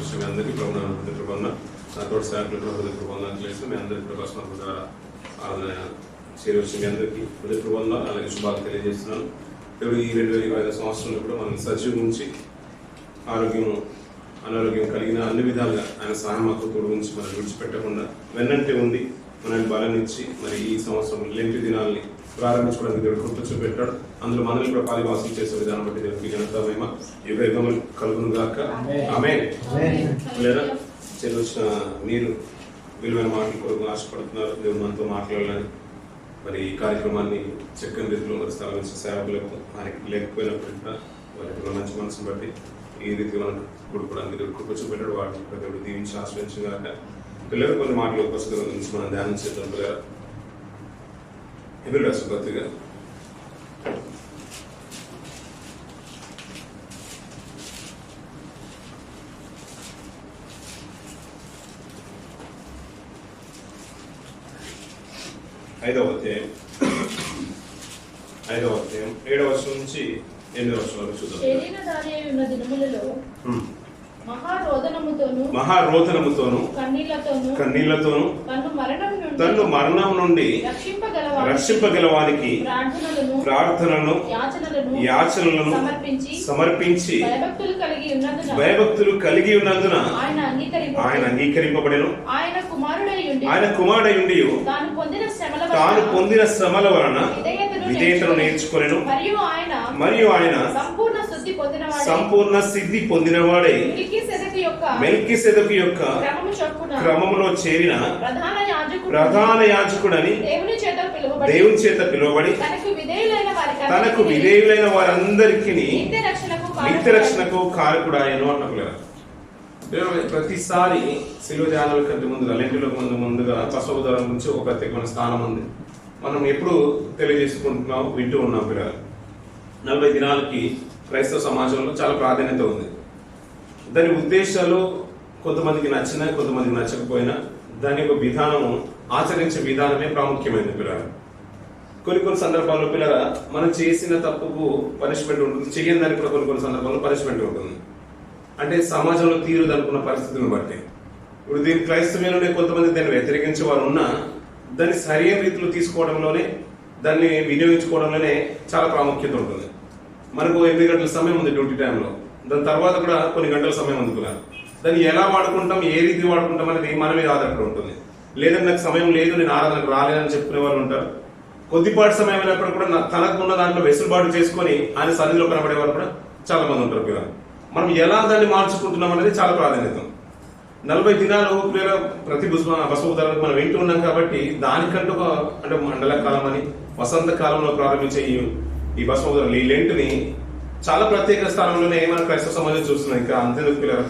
వచ్చిన మీ అందరికీ ప్రభుత్వం హృదయపూర్వకంగా నా తోటి సేవకులకు హృదయపూర్వకంగా చేస్తూ మీ అందరికీ ప్రభావం ద్వారా ఆరాధన చేరి వచ్చిన మీ అందరికీ హృదయపూర్వకంగా అలాగే శుభాలు తెలియజేస్తున్నాను. దేవుడు ఈ 2025 సంవత్సరంలో కూడా మనం సజీవం ఉంచి అనారోగ్యం కలిగిన అన్ని విధాలుగా ఆయన సహాయం మాకు తోడు ఉంచి మనం విడిచిపెట్టకుండా వెన్నంటే ఉంది మనల్ని బలాన్నిచ్చి మరి ఈ సంవత్సరం లెంటి దినాల్ని ప్రారంభించుకోవడానికి దేవుడు కృప చూపెట్టాడు. అందులో మనల్ని కూడా పాలివాసం చేసే విధానం బట్టి దేవుడికి ఘనత మహిమ యుగయుగములు కలుగును గాక. ఆమేన్. లేదా వచ్చిన మీరు విలువైన మాటల కొరకు ఆశపడుతున్నారు, దేవుడు మనతో మాట్లాడాలని. మరి ఈ కార్యక్రమాన్ని చక్కని రీతిలో మరి స్థాపించిన సేవకులకు ఆయనకి లేకపోయినప్పుడు వారి మంచి మనసును బట్టి ఈ రీతిగా మనం కూడుకోవడానికి దేవుడు కృప చూపెట్టాడు. వాటిని దేవుడు దీవించి ఆశ్రయించగాక. పిల్లలు కొన్ని మాటలు పుస్తకం నుంచి మనం ధ్యానం చేద్దాం. పిల్లలు హెబ్రీయుల రాసిన పత్రిక 5వ అధ్యాయం 7వ వచనం నుంచి 8వ వచనం వరకు చూద్దాం. మహారోదనముతోను కన్నీళ్లతోను తన్ను మరణం నుండి రక్షింపగలవానికి ప్రార్థనలను యాచనలను సమర్పించి భయభక్తులు కలిగి ఉన్నందున ఆయన అంగీకరింపబడెను. ఆయన కుమారుడయుండి తాను పొందిన శ్రమల వలన విధేయతను నేర్చుకొనెను. మరియు ఆయన సంపూర్ణ సిద్ధి పొందినవాడై మెల్కీసెదెకు యొక్క క్రమములో చేరిన ప్రధాన యాజకుడని దేవుని చేత పిలువబడి తనకు విధేయులైన వారందరికీ నిత్య రక్షణకు కారకుడాయను అంటున్నారు. ప్రతిసారి శిలువ ధ్యానాల కంటే ముందుగా లెంటిలకు ముందుగా పశువుదరం గురించి ఒక ప్రత్యేకమైన స్థానం ఉంది. మనం ఎప్పుడు తెలియజేసుకుంటున్నాం, వింటూ ఉన్నాం. పిల్లలు 40 దినాలకి క్రైస్తవ సమాజంలో చాలా ప్రాధాన్యత ఉంది. దాని ఉద్దేశాలు కొంతమందికి నచ్చినా కొంతమందికి నచ్చకపోయినా దాని యొక్క విధానము ఆచరించే విధానమే ప్రాముఖ్యమైనది. పిల్లలు కొన్ని సందర్భాల్లో పిల్లల మనం చేసిన తప్పుకు పనిష్మెంట్ ఉంటుంది, చేయని దానికి కూడా కొన్ని సందర్భాల్లో పనిష్మెంట్ ఉంటుంది. అంటే సమాజంలో తీరుదనుకున్న పరిస్థితులను బట్టి ఇప్పుడు దీని క్రైస్తవులనే కొంతమంది దాన్ని వ్యతిరేకించే వారు ఉన్నా దాన్ని సరైన రీతిలో తీసుకోవడంలోనే దాన్ని వినియోగించుకోవడంలోనే చాలా ప్రాముఖ్యత ఉంటుంది. మనకు 8 గంటల సమయం ఉంది డ్యూటీ టైంలో, దాని తర్వాత కూడా కొన్ని గంటల సమయం అందుకున్నారు. దాన్ని ఎలా వాడుకుంటాం, ఏ రీతి వాడుకుంటాం అనేది మన మీద ఆధారపడి ఉంటుంది. లేదంటే నాకు సమయం లేదు, నేను ఆరాధనకు రాలేదని చెప్పుకునే వాళ్ళు ఉంటారు. కొద్దిపాటి సమయం అయినప్పుడు కూడా తనకున్న దాంట్లో వెసులుబాటు చేసుకొని ఆయన సన్నిధిలో కనబడే వారు కూడా చాలా మంది ఉంటారు. పిల్లలు మనం ఎలా దాన్ని మార్చుకుంటున్నాం అనేది చాలా ప్రాధాన్యత. 40 దినాలు ప్రతి బసవోదరానికి మనం వింటూ ఉన్నాం కాబట్టి దానికంటూ అంటే మండల కాలం అని వసంత కాలంలో ప్రారంభించే ఈ బసవోదరాలు ఈ లెంట్ని చాలా ప్రత్యేక స్థానంలోనే మన క్రైస్తవ సమాజం చూస్తున్నాం. ఇంకా అంతేందుకు పిల్లలు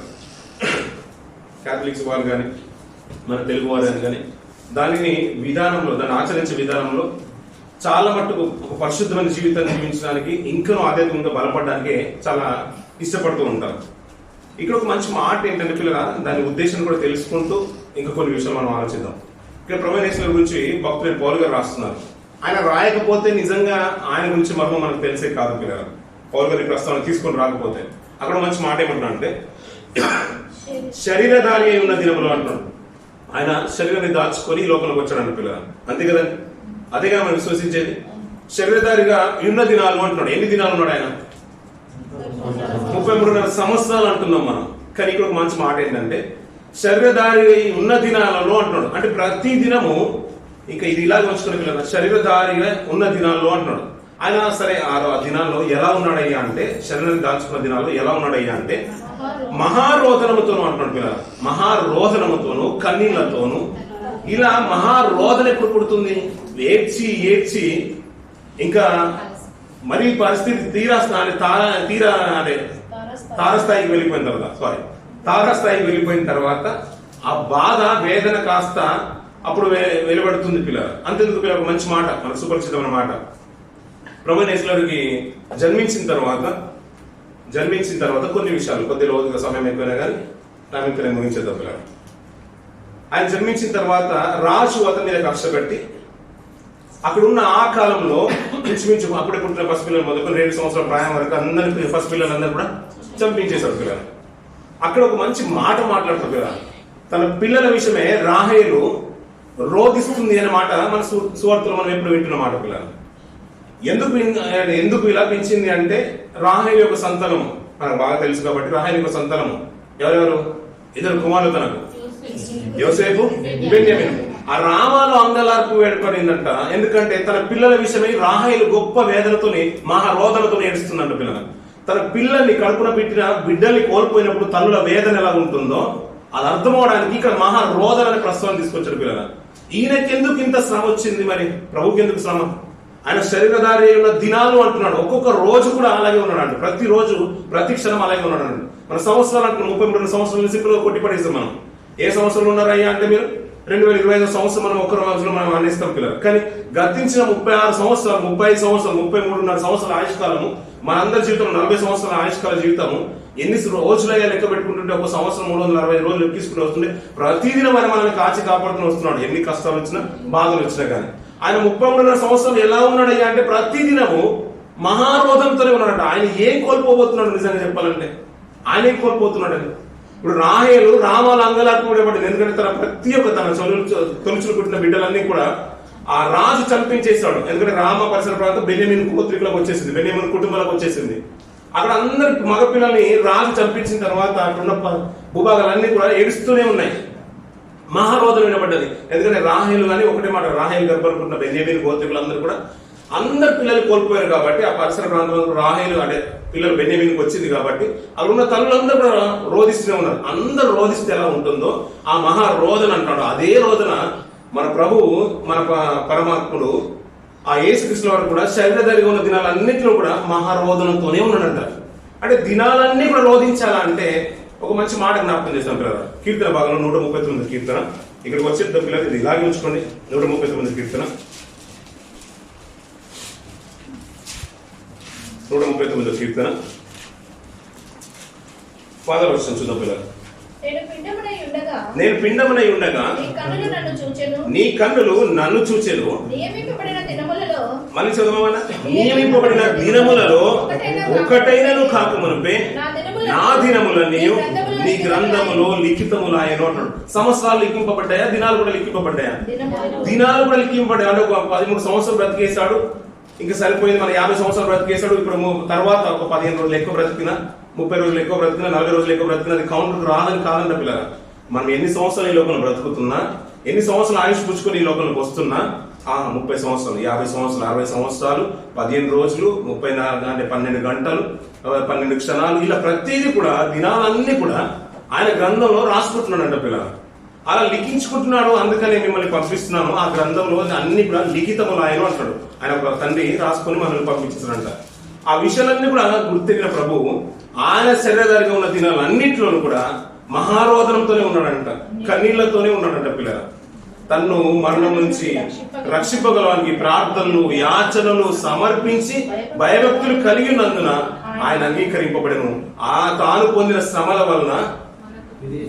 క్యాథలిక్స్ వారు కానీ మన తెలుగు వారు కానీ దానిని దాన్ని ఆచరించే విధానంలో చాలా మట్టుకు ఒక పరిశుద్ధమైన జీవితాన్ని జీవించడానికి ఇంకా ఆధ్యాత్మికంగా బలపడడానికి చాలా ఇష్టపడుతూ ఉంటారు. ఇక్కడ ఒక మంచి మాట ఏంటంటే పిల్లల దాని ఉద్దేశం కూడా తెలుసుకుంటూ ఇంకా కొన్ని విషయాలు మనం ఆలోచిద్దాం. ఇక్కడ ప్రభువైన యేసు గురించి భక్తులైన పౌలు గారు రాస్తున్నారు. ఆయన రాయకపోతే నిజంగా ఆయన గురించి మర్మం మనకు తెలిసే కాదు. పిల్లల పౌలు గారి ప్రస్తావన తీసుకొని రాకపోతే అక్కడ మంచి మాట ఏమంటున్నా అంటే శరీరధారి అయి ఉన్న దినములు అంటున్నాడు. ఆయన శరీరాన్ని దాచుకొని లోపలికి వచ్చాడు పిల్లల, అంతే కదండి. అదేగా మనం విశ్వసించేది. శరీరధారిగా ఉన్న దినాలు అంటున్నాడు. ఎన్ని దినాలు ఉన్నాడు ఆయన? 33.5 సంవత్సరాలు అంటున్నాం మనం. కానీ ఇక్కడ ఒక మంచి మాట ఏంటంటే శరీరధారి ఉన్న దినాలలో అంటున్నాడు. అంటే ప్రతి దినము ఇంకా ఇది ఇలాగ వచ్చుకునే పిల్లలు శరీరధారిగా ఉన్న దినాల్లో అంటున్నాడు. ఆయన సరే ఆ దినాల్లో ఎలా ఉన్నాడయ్యా అంటే శరీరాన్ని దాచుకున్న దినాల్లో ఎలా ఉన్నాడయ్యా అంటే మహారోదనముతోను అంటున్నాడు. పిల్లలు మహారోదనముతోను కన్నీళ్లతోను ఇలా మహారోదన ఎప్పుడు పుడుతుంది? ఏడ్చి ఇంకా మరి పరిస్థితి తారస్థాయికి వెళ్ళిపోయిన తర్వాత ఆ బాధ వేదన కాస్త అప్పుడు వెలువడుతుంది. పిల్లలు అంతెందుకు పిల్లలు మంచి మాట మనకు సుపరిచితమైన మాట. ప్రభువైన యేసు గారికి జన్మించిన తర్వాత కొన్ని విషయాలు కొద్ది రోజుగా సమయం ఎక్కువైనా కానీ నా ముగించేద్దాం. పిల్లలు ఆయన జన్మించిన తర్వాత రాజు అతని మీద కక్ష పెట్టి అక్కడున్న ఆ కాలంలో ఇంచుమించు అప్పుడే పుట్టిన పసిపిల్లలు మొదలుకొని 2 సంవత్సరాల ప్రాయం వరకు అందరినీ పసిపిల్లలందరూ కూడా చంపించేశారు. పిల్లలు అక్కడ ఒక మంచి మాట మాట్లాడుతుంది కదా, తన పిల్లల విషయమే రాహేలు రోధిస్తుంది అనే మాట మన సువార్తలో మనం ఎప్పుడు వింటున్న మాట. పిల్లలు ఎందుకు ఇలా పెంచింది అంటే రాహేలు యొక్క సంతానము మనకు బాగా తెలుసు కాబట్టి. రాహేలు యొక్క సంతానము ఎవరెవరు? ఇద్దరు కుమారులు తనకు, యోసేపు, బెన్యామీను. ఆ రామాలో అంగలార్పు వేడుకొనిందంట. ఎందుకంటే తన పిల్లల విషయమై రాహేలు గొప్ప వేదనతోని మహారోదనతో ఏడుస్తుందంట. పిల్లలు తన పిల్లల్ని కడుపున పెట్టిన బిడ్డల్ని కోల్పోయినప్పుడు తల్లుల వేదన ఎలా ఉంటుందో అది అర్థం అవడానికి ఇక్కడ మహారోదనని ప్రస్తావన తీసుకొచ్చాడు. పిల్లల ఈయనకి ఎందుకు ఇంత శ్రమ వచ్చింది? మరి ప్రభుకి ఎందుకు శ్రమ? ఆయన శరీరధారి ఉన్న దినాలు అంటున్నాడు. ఒక్కొక్క రోజు కూడా అలాగే ఉన్నాడు. ప్రతి రోజు ప్రతి క్షణం అలాగే ఉన్నాడు. మన సంవత్సరాలు అంటున్నాం, 32 సంవత్సరాలు సింపుల్ గా కొట్టి పడేస్తాం మనం. ఏ సంవత్సరంలో ఉన్నారయ్యా అంటే మీరు 2025 సంవత్సరం మనం ఒక్క రోజులో మనం అందిస్తాం పిల్లలు. కానీ గతించిన 36 సంవత్సరాలు, 35 సంవత్సరాలు, 33.5 సంవత్సరాల ఆయుష్కాలము మనందరి జీవితం, 40 సంవత్సరాల ఆయుష్కాల జీవితము ఎన్ని రోజులయ్యా లెక్క పెట్టుకుంటుంటే ఒక సంవత్సరం 365 రోజులు లెక్కించుకుంటూ వస్తుంటే ప్రతిదినం ఆయన మనల్ని కాచి కాపాడుతూ వస్తున్నాడు. ఎన్ని కష్టాలు వచ్చినా బాధలు వచ్చినా కానీ ఆయన 33.5 సంవత్సరాలు ఎలా ఉన్నాడయ్యా అంటే ప్రతిదినము మహారోధంతోనే ఉన్నాడట. ఆయన ఏం కోల్పోబోతున్నాడు? నిజంగా చెప్పాలంటే ఆయన ఏం కోల్పోతున్నాడని. ఇప్పుడు రాహేలు రామాల అంగలార్పు పడింది. ఎందుకంటే తన ప్రతి ఒక్క తన తొలుచులు పుట్టిన బిడ్డలన్నీ కూడా ఆ రాజు చంపించేశాడు. ఎందుకంటే రామ పరిసర ప్రాంతం బెన్యామీను గోత్రికులకు వచ్చేసింది, బెన్యామీను కుటుంబాలకు వచ్చేసింది. అక్కడ అందరి మగపిల్లల్ని రాజు చంపించిన తర్వాత అక్కడున్న భూభాగాలన్నీ కూడా ఏడుస్తూనే ఉన్నాయి. మహారోధన వినబడ్డది. ఎందుకంటే రాహేలు కానీ ఒకటే మాట, రాహేలు గర్భనుకుంటున్న బెన్యామీను గోత్రికులందరూ కూడా అందరు పిల్లలు కోల్పోయారు కాబట్టి ఆ పరిసర ప్రాంతంలో రాహేలు అంటే పిల్లలు బెన్యామీనుకు వచ్చింది కాబట్టి అక్కడ ఉన్న తల్లులందరూ కూడా రోధిస్తూనే ఉన్నారు. అందరూ రోధిస్తే ఎలా ఉంటుందో ఆ మహారోధన అంటాడు. అదే రోదన మన ప్రభువు, మన పరమాత్ముడు ఆ యేసుక్రీస్తు వారు కూడా శరీరధారిగా ఉన్న దినాలన్నింటిలో కూడా మహారోదనంతోనే ఉన్నాడంట. అంటే దినాలన్నీ కూడా రోధించాలా అంటే ఒక మంచి మాట జ్ఞాపకం చేస్తాం పిల్లలు. కీర్తన భాగంలో 139 కీర్తన, ఇక్కడికి వచ్చే పిల్లలు ఇది ఇలాగే ఉంచుకోండి. 139 కీర్తన 139 కీర్తన 10వ వచనం చూద్దాం పిల్లలు. నేను పిండమునై ఉండగా నీ కన్నులు నన్ను చూచెను. మళ్ళీ చదవమన్నా. నియమింపబడిన దినములలో ఒకటైనను కాకమునుపే నా దినములన్నీ నీ గ్రంథములో లిఖితములాయను అంటాడు. సంవత్సరాలు లిఖింపబడ్డాయా? దినాలు కూడా లిఖింపబడ్డాయా? దినాలు కూడా లిఖింపబడ్డాయి. అంటే ఒక 13 సంవత్సరాలు బ్రతికేశాడు, ఇంకా సరిపోయింది. మన 50 సంవత్సరాలు బ్రతికేశాడు. ఇప్పుడు తర్వాత ఒక 15 రోజులు ఎక్కువ బ్రతికినా, 30 రోజులు ఎక్కువ బ్రతికినా, 40 రోజులు ఎక్కువ బ్రతికినా అది కౌంటర్ రాదని కాదంట పిల్లగా. మనం ఎన్ని సంవత్సరాలు ఈ లోకంలో బ్రతుకుతున్నా, ఎన్ని సంవత్సరాలు ఆయుష్ పుచ్చుకొని ఈ లోకంలోకి వస్తున్నా 30 సంవత్సరాలు, 50 సంవత్సరాలు, 60 సంవత్సరాలు, 15 రోజులు, 34 అంటే 12 గంటలు, 12 క్షణాలు, ఇలా ప్రతిదీ కూడా దినాలన్నీ కూడా ఆయన గ్రంథంలో రాసుకుంటున్నాడంట పిల్లలు. అలా లిఖించుకుంటున్నాడు. అందుకనే మిమ్మల్ని పంపిస్తున్నాను. ఆ గ్రంథంలో అన్ని కూడా లిఖితములు ఆయన అంటాడు. ఆయన ఒక తండ్రి రాసుకొని మనల్ని పంపించారంట. ఆ విషయాలన్నీ కూడా గుర్తెరిగిన ప్రభువు ఆయన శరీరధారిగా ఉన్న దినాలన్నింటిలోనూ కూడా మహారోదనంతోనే ఉన్నాడంట, కన్నీళ్లతోనే ఉన్నాడంట పిల్లల. తన్ను మరణం నుంచి రక్షింపగలవానికి ప్రార్థనలు, యాచనలు సమర్పించి భయభక్తులు కలిగి ఉన్నందున ఆయన అంగీకరింపబడను. తాను పొందిన శ్రమల వలన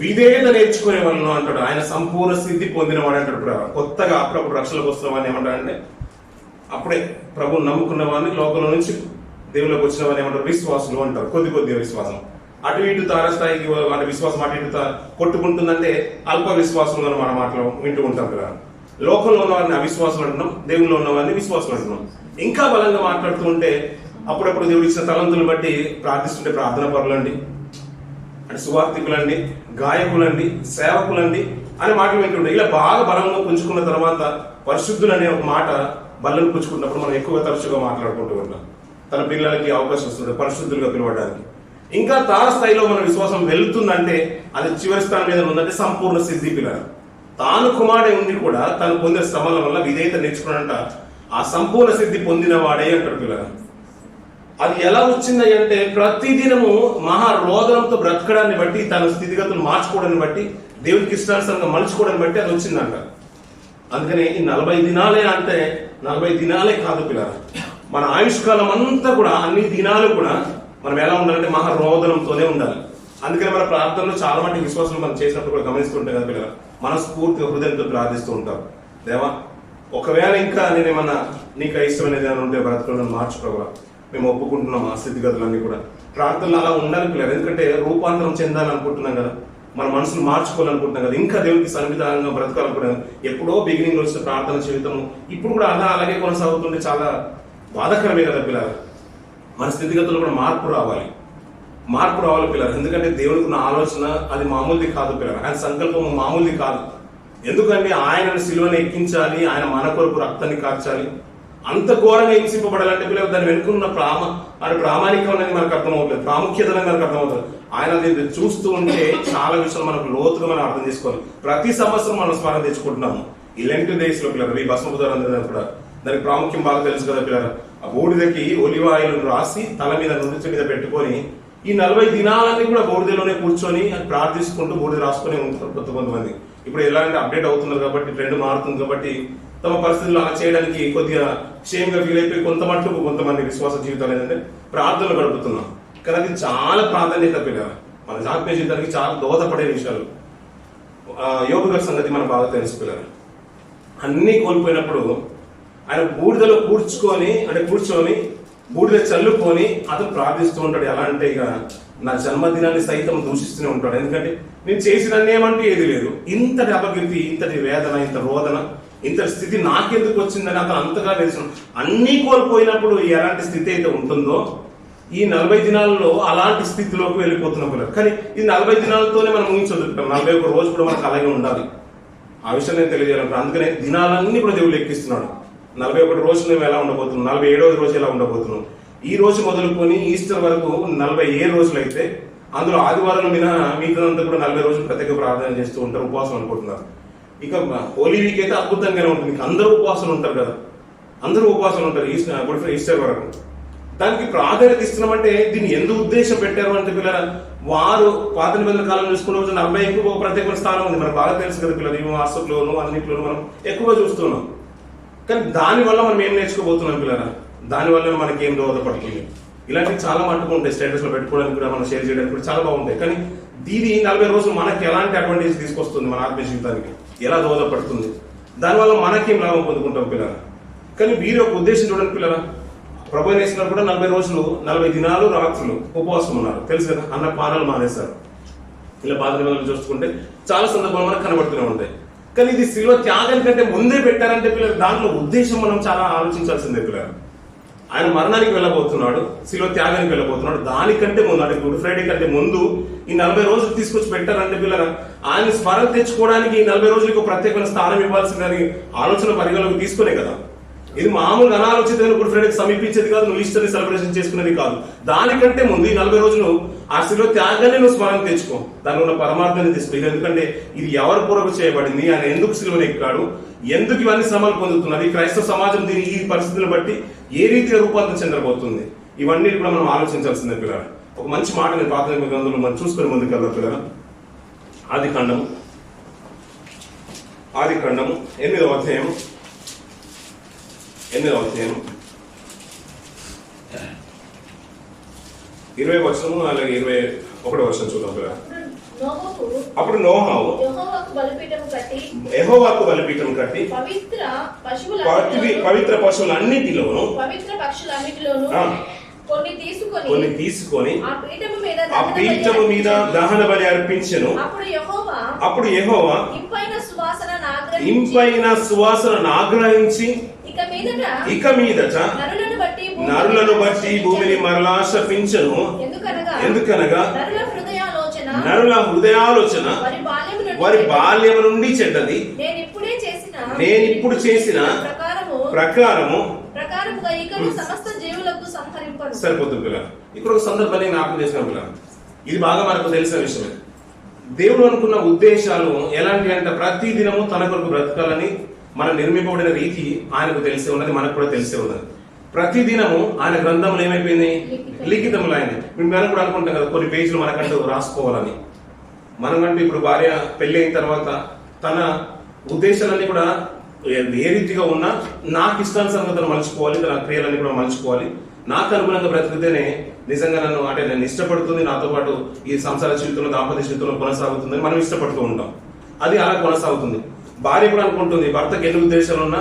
విధేయత నేర్చుకునే వలన అంటాడు. ఆయన సంపూర్ణ స్థితి పొందినవాడు అంటాడు. కొత్తగా అప్పుడప్పుడు రక్షణకు వస్తున్న వాడిని ఏమంటాడంటే అప్పుడే ప్రభువు నమ్ముకున్న వాడిని, లోకంలో నుంచి దేవుళ్ళకి వచ్చిన వాడిని ఏమంటారు? విశ్వాసులు అంటారు. కొద్దిగా విశ్వాసం, అటు ఇటు తారస్థాయికి వాళ్ళ విశ్వాసం అటు ఇటు కొట్టుకుంటుందంటే అల్ప విశ్వాసం అని మన మాటలు వింటూ ఉంటాం కదా. లోకంలో ఉన్న వారిని అవిశ్వాసం అంటున్నాం, దేవుల్లో ఉన్న వారిని విశ్వాసం అంటున్నాం. ఇంకా బలంగా మాట్లాడుతూ ఉంటే అప్పుడప్పుడు దేవుడు ఇచ్చిన తలంతులను బట్టి ప్రార్థిస్తుంటే ప్రార్థన పరులండి, అంటే సువార్థికులండి, గాయకులండి, సేవకులండి అనే మాటలు వింటుంటాయి. ఇలా బాగా బలంగా పుంజుకున్న తర్వాత పరిశుద్ధులు అనే ఒక మాట బలను పుంజుకున్నప్పుడు మనం ఎక్కువగా తరచుగా మాట్లాడుకుంటూ ఉంటాం. తన పిల్లలకి అవకాశం వస్తుంది పరిశుద్ధులుగా పిలవడానికి. ఇంకా తారస్థాయిలో మన విశ్వాసం వెళ్తుందంటే అది చివరి స్థానం మీద ఉందంటే సంపూర్ణ సిద్ధి పిల్లలు. తాను కుమారుడే ఉండి కూడా తను పొందిన శ్రమల వల్ల విధేయత నేర్చుకున్నాడంట. ఆ సంపూర్ణ సిద్ధి పొందిన వాడే అంటాడు పిల్లలు. అది ఎలా వచ్చింది అంటే ప్రతిదినము మహారోదనంతో బ్రతకడాన్ని బట్టి, తన స్థితిగతులు మార్చుకోవడాన్ని బట్టి, దేవుడికి ఇష్టానుసారంగా మలుచుకోవడాన్ని బట్టి అది వచ్చిందంట. అందుకని ఈ 40 దినాలే అంటే 40 దినాలే కాదు పిల్లలు, మన ఆయుష్కాలం అంతా కూడా అన్ని దినాలు కూడా మనం ఎలా ఉండాలంటే మహారోదనంతోనే ఉండాలి. అందుకని మన ప్రార్థనలో చాలా మంది విశ్వాసాలు మనం చేసినప్పుడు కూడా గమనిస్తుంటాం కదా పిల్లలు. మనస్ఫూర్తిగా హృదయంతో ప్రార్థిస్తూ ఉంటాం, దేవా ఒకవేళ ఇంకా నేనేమన్నా నీకు ఇష్టమైనది ఏమైనా ఉంటే బ్రతకడం మార్చుకోవా, మేము ఒప్పుకుంటున్నాం ఆ స్థితిగతులన్నీ కూడా. ప్రార్థనలు అలా ఉండాలి పిల్లలు, ఎందుకంటే రూపాంతరం చెందాలనుకుంటున్నాం కదా, మన మనసును మార్చుకోవాలనుకుంటున్నాం కదా, ఇంకా దేవునికి సన్నిధానంగా బ్రతకాలనుకుంటున్నాం. ఎప్పుడో బిగినింగ్ లో వచ్చిన ప్రార్థన జీవితము ఇప్పుడు కూడా అలాగే కొనసాగుతుంటే చాలా బాధాకరమే కదా పిల్లలు. మన స్థితిగతులు కూడా మార్పు రావాలి పిల్లలు. ఎందుకంటే దేవునికి ఉన్న ఆలోచన అది మామూలుది కాదు పిల్లలు, ఆయన సంకల్పం మామూలుది కాదు. ఎందుకంటే ఆయనను సిలువను ఎక్కించాలి, ఆయన మన కొరకు రక్తాన్ని కార్చాలి, అంత ఘోరంగా హింసింపబడాలంటే పిల్లలు దాని వెనుకున్న ప్రామాణికం అనేది మనకు అర్థమవుతుంది, ప్రాముఖ్యత అనేది మనకు అర్థమవుతుంది. ఆయన దీన్ని చూస్తూ ఉంటే చాలా విషయాలు మనకు లోతుగా మనం అర్థం చేసుకోవాలి. ప్రతి సంవత్సరం మనం స్మరణ తెచ్చుకుంటున్నాము ఈ లెంట్ డేస్ లో పిల్లలు. ఈ భస్మపుదారం కూడా దానికి ప్రాముఖ్యం బాగా తెలుసు కదా పిల్లలు. ఆ బూడిదకి ఒలివ ఆయిల్ రాసి తల మీద నుదుటి మీద పెట్టుకొని ఈ 40 దినాలన్నీ కూడా బూడిదలోనే కూర్చొని ప్రార్థించుకుంటూ బూడిద రాసుకొని ఉంటారు కొంతమంది. ఇప్పుడు ఎలాంటి అప్డేట్ అవుతున్నారు కాబట్టి, ట్రెండ్ మారుతుంది కాబట్టి తమ పరిస్థితుల్లో అలా చేయడానికి కొద్దిగా క్షేమంగా ఫీల్ అయిపోయి కొంతమంది విశ్వాస జీవితాలు ఏంటంటే ప్రార్థనలు గడుపుతున్నాం. కానీ అది చాలా ప్రాధాన్యత పిల్లలు, మన ఆత్మీయ జీవితానికి చాలా దోహదపడే విషయాలు. యోగ గారి సంగతి మనకు బాగా తెలుసు పిల్లలు. అన్ని కోల్పోయినప్పుడు ఆయన బూడిదలో కూర్చొని బూడిద చల్లుకొని అతను ప్రార్థిస్తూ ఉంటాడు. ఎలా అంటే ఇక నా జన్మదినాన్ని సైతం దూషిస్తూనే ఉంటాడు. ఎందుకంటే నేను చేసిన ఏమంటూ ఏది లేదు, ఇంతటి అపకీర్తి, ఇంతటి వేదన, ఇంత రోదన, ఇంతటి స్థితి నాకెందుకు వచ్చిందని అతను అంతగా తెలుసు. అన్ని కోల్పోయినప్పుడు ఎలాంటి స్థితి అయితే ఉంటుందో ఈ 40 దినాలలో అలాంటి స్థితిలోకి వెళ్ళిపోతున్నాం పిల్లలు. కానీ ఈ 40 దినాలతోనే మనం ముగించదు, 41 రోజు కూడా మనకు అలాగే ఉండాలి. ఆ విషయం నేను తెలియజేయాలంటాను. అందుకనే దినాలన్నీ కూడా దేవుడు లెక్కిస్తున్నాడు. 41 రోజులు మేము ఎలా ఉండబోతున్నాం, 47వ రోజు ఎలా ఉండబోతున్నాం. ఈ రోజు మొదలుకొని ఈస్టర్ వరకు 47 రోజులు అయితే అందులో ఆదివారం మిగతాదంతా కూడా 40 రోజులు ప్రత్యేక ప్రార్థన చేస్తూ ఉంటారు, ఉపవాసం అనుకుంటున్నారు. ఇక హోలీ వీక్ అయితే అద్భుతంగానే ఉంటుంది. అందరూ ఉపవాసాలు ఉంటారు కదా, అందరూ ఉపవాసాలు ఉంటారు ఈస్టర్ వరకు. దానికి ప్రాధాన్యత ఇస్తున్నామంటే దీన్ని ఎందుకు ఉద్దేశం పెట్టారు అంటే పిల్లల, వారు పాత నిబంధనల కాలం చూసుకున్న రోజు 40 ఒక ప్రత్యేక స్థానం ఉంది, మనకు బాగా తెలుసు కదా పిల్లలు. ఈ వాట్సాప్లోను అన్నింటిలోనూ మనం ఎక్కువగా చూస్తున్నాం. కానీ దానివల్ల మనం ఏం నేర్చుకోబోతున్నాం పిల్లల, దానివల్ల మనకి ఏం దోహదపడుతుంది. ఇలాంటివి చాలా మట్టుకు ఉంటాయి, స్టేటస్ లో పెట్టుకోవడానికి కూడా, మనం షేర్ చేయడానికి కూడా చాలా బాగుంటాయి. కానీ ఇది 40 రోజులు మనకి ఎలాంటి అడ్వాంటేజ్ తీసుకొస్తుంది, మన ఆత్మీయ జీవితానికి ఎలా దోహదపడుతుంది, దానివల్ల మనకేం లాభం పొందుకుంటాం పిల్లల. కానీ వీరి యొక్క ఉద్దేశం చూడండి పిల్లల, ప్రభు నేసినారు కూడా 40 రోజులు 40 దినాలు రాత్రులు ఉపవాసం ఉన్నారు, తెలుసు కదా, అన్న పానాలు మానేశారు. ఇలా పాత నిబంధనలు చూసుకుంటే చాలా సందర్భాలు మనకు కనబడుతూనే ఉంటాయి. కానీ ఇది శిలువ త్యాగం కంటే ముందే పెట్టారంటే పిల్లలు, దాంట్లో ఉద్దేశం మనం చాలా ఆలోచించాల్సిందే పిల్లలు. ఆయన మరణానికి వెళ్ళబోతున్నాడు, శిలువ త్యాగానికి వెళ్ళబోతున్నాడు. దానికంటే ముందు అంటే గుడ్ ఫ్రైడే కంటే ముందు ఈ 40 రోజులు తీసుకొచ్చి పెట్టారంటే పిల్లల, ఆయన స్మరణ తెచ్చుకోవడానికి ఈ 40 రోజులకు ప్రత్యేకమైన స్థానం ఇవ్వాల్సిన ఆలోచన పరిగణలోకి తీసుకునే కదా. ఇది మామూలుగా అనాలోచితమైన గుడ్ ఫ్రైడే సమీపించేది కాదు, నువ్వు ఈస్టర్ని సెలబ్రేషన్ చేసుకునేది కాదు. దానికంటే ముందు ఈ 40 రోజులు ఆ శిలువ త్యాగాన్ని నువ్వు స్మరణ తెచ్చుకో, దాని ఉన్న పరమార్థాన్ని తీసుకో. ఎందుకంటే ఇది ఎవరి కొరకు చేయబడింది, ఆయన ఎందుకు శిలువను ఎక్కాడు, ఎందుకు ఇవన్నీ శ్రమలు పొందుతున్నది, క్రైస్తవ సమాజం దీని ఈ పరిస్థితులను బట్టి ఏ రీతిగా రూపాంతరం చెందబోతుంది, ఇవన్నీ కూడా మనం ఆలోచించాల్సిందే పిల్లలు. ఒక మంచి మాట నేను పాత గ్రంథంలో మనం చూసుకొని ముందుకెళ్దాం పిల్లలు. ఆది ఖండము 8వ అధ్యాయం 20 వచనము అలాగే 21 వచనం చూద్దాం పిల్లలు. అప్పుడు నోహవు యెహోవాకు బలిపీఠం కట్టి పవిత్ర పశువులన్నిటిలోను కొన్ని తీసుకొని ఆ పీఠము మీద దహన బలి అర్పించెను. అప్పుడు యెహోవా ఇంపైన సువాసన ఆగ్రహించి ఇక మీదట నరులను బట్టి భూమిని మరలా శపించెను. ఎందుకనగా నరుల హృదయాలోచన వారి బాల్యము నుండి చెడ్డది, నేనిప్పుడు చేసిన ప్రకారము సరిపోతుంది పిల్లలు. ఇక్కడ ఒక సందర్భాన్ని జ్ఞాపకం చేసిన పిల్లలు, ఇది బాగా మనకు తెలిసిన విషయమే. దేవుడు అనుకున్న ఉద్దేశాలు ఎలాంటి అంటే ప్రతి దినము తన కొరకు బ్రతకాలని మనం నిర్మింపబడిన రీతి ఆయనకు తెలిసే ఉన్నది, మనకు కూడా తెలిసే ఉన్నది. ప్రతి దినము ఆయన గ్రంథంలో ఏమైపోయింది, లిఖితములు ఆయన. మనం కూడా అనుకుంటాం కదా కొన్ని పేజీలు మనకంటూ రాసుకోవాలని. మనకంటూ ఇప్పుడు భార్య పెళ్లి అయిన తర్వాత తన ఉద్దేశాలన్నీ కూడా ఏ రీతిగా ఉన్నా నాకు ఇష్టానుసారంగా తను మలుచుకోవాలి, తన క్రియలన్నీ కూడా మలుచుకోవాలి, నాకు అనుగుణంగా బ్రతికితేనే నిజంగా నన్ను అంటే నేను ఇష్టపడుతుంది, నాతో పాటు ఈ సంసార జీవితంలో దాంపత్య జీవితంలో కొనసాగుతుందని మనం ఇష్టపడుతూ ఉంటాం. అది అలా కొనసాగుతుంది. భార్య కూడా అనుకుంటుంది భర్తకి ఎన్ని ఉద్దేశాలు ఉన్నా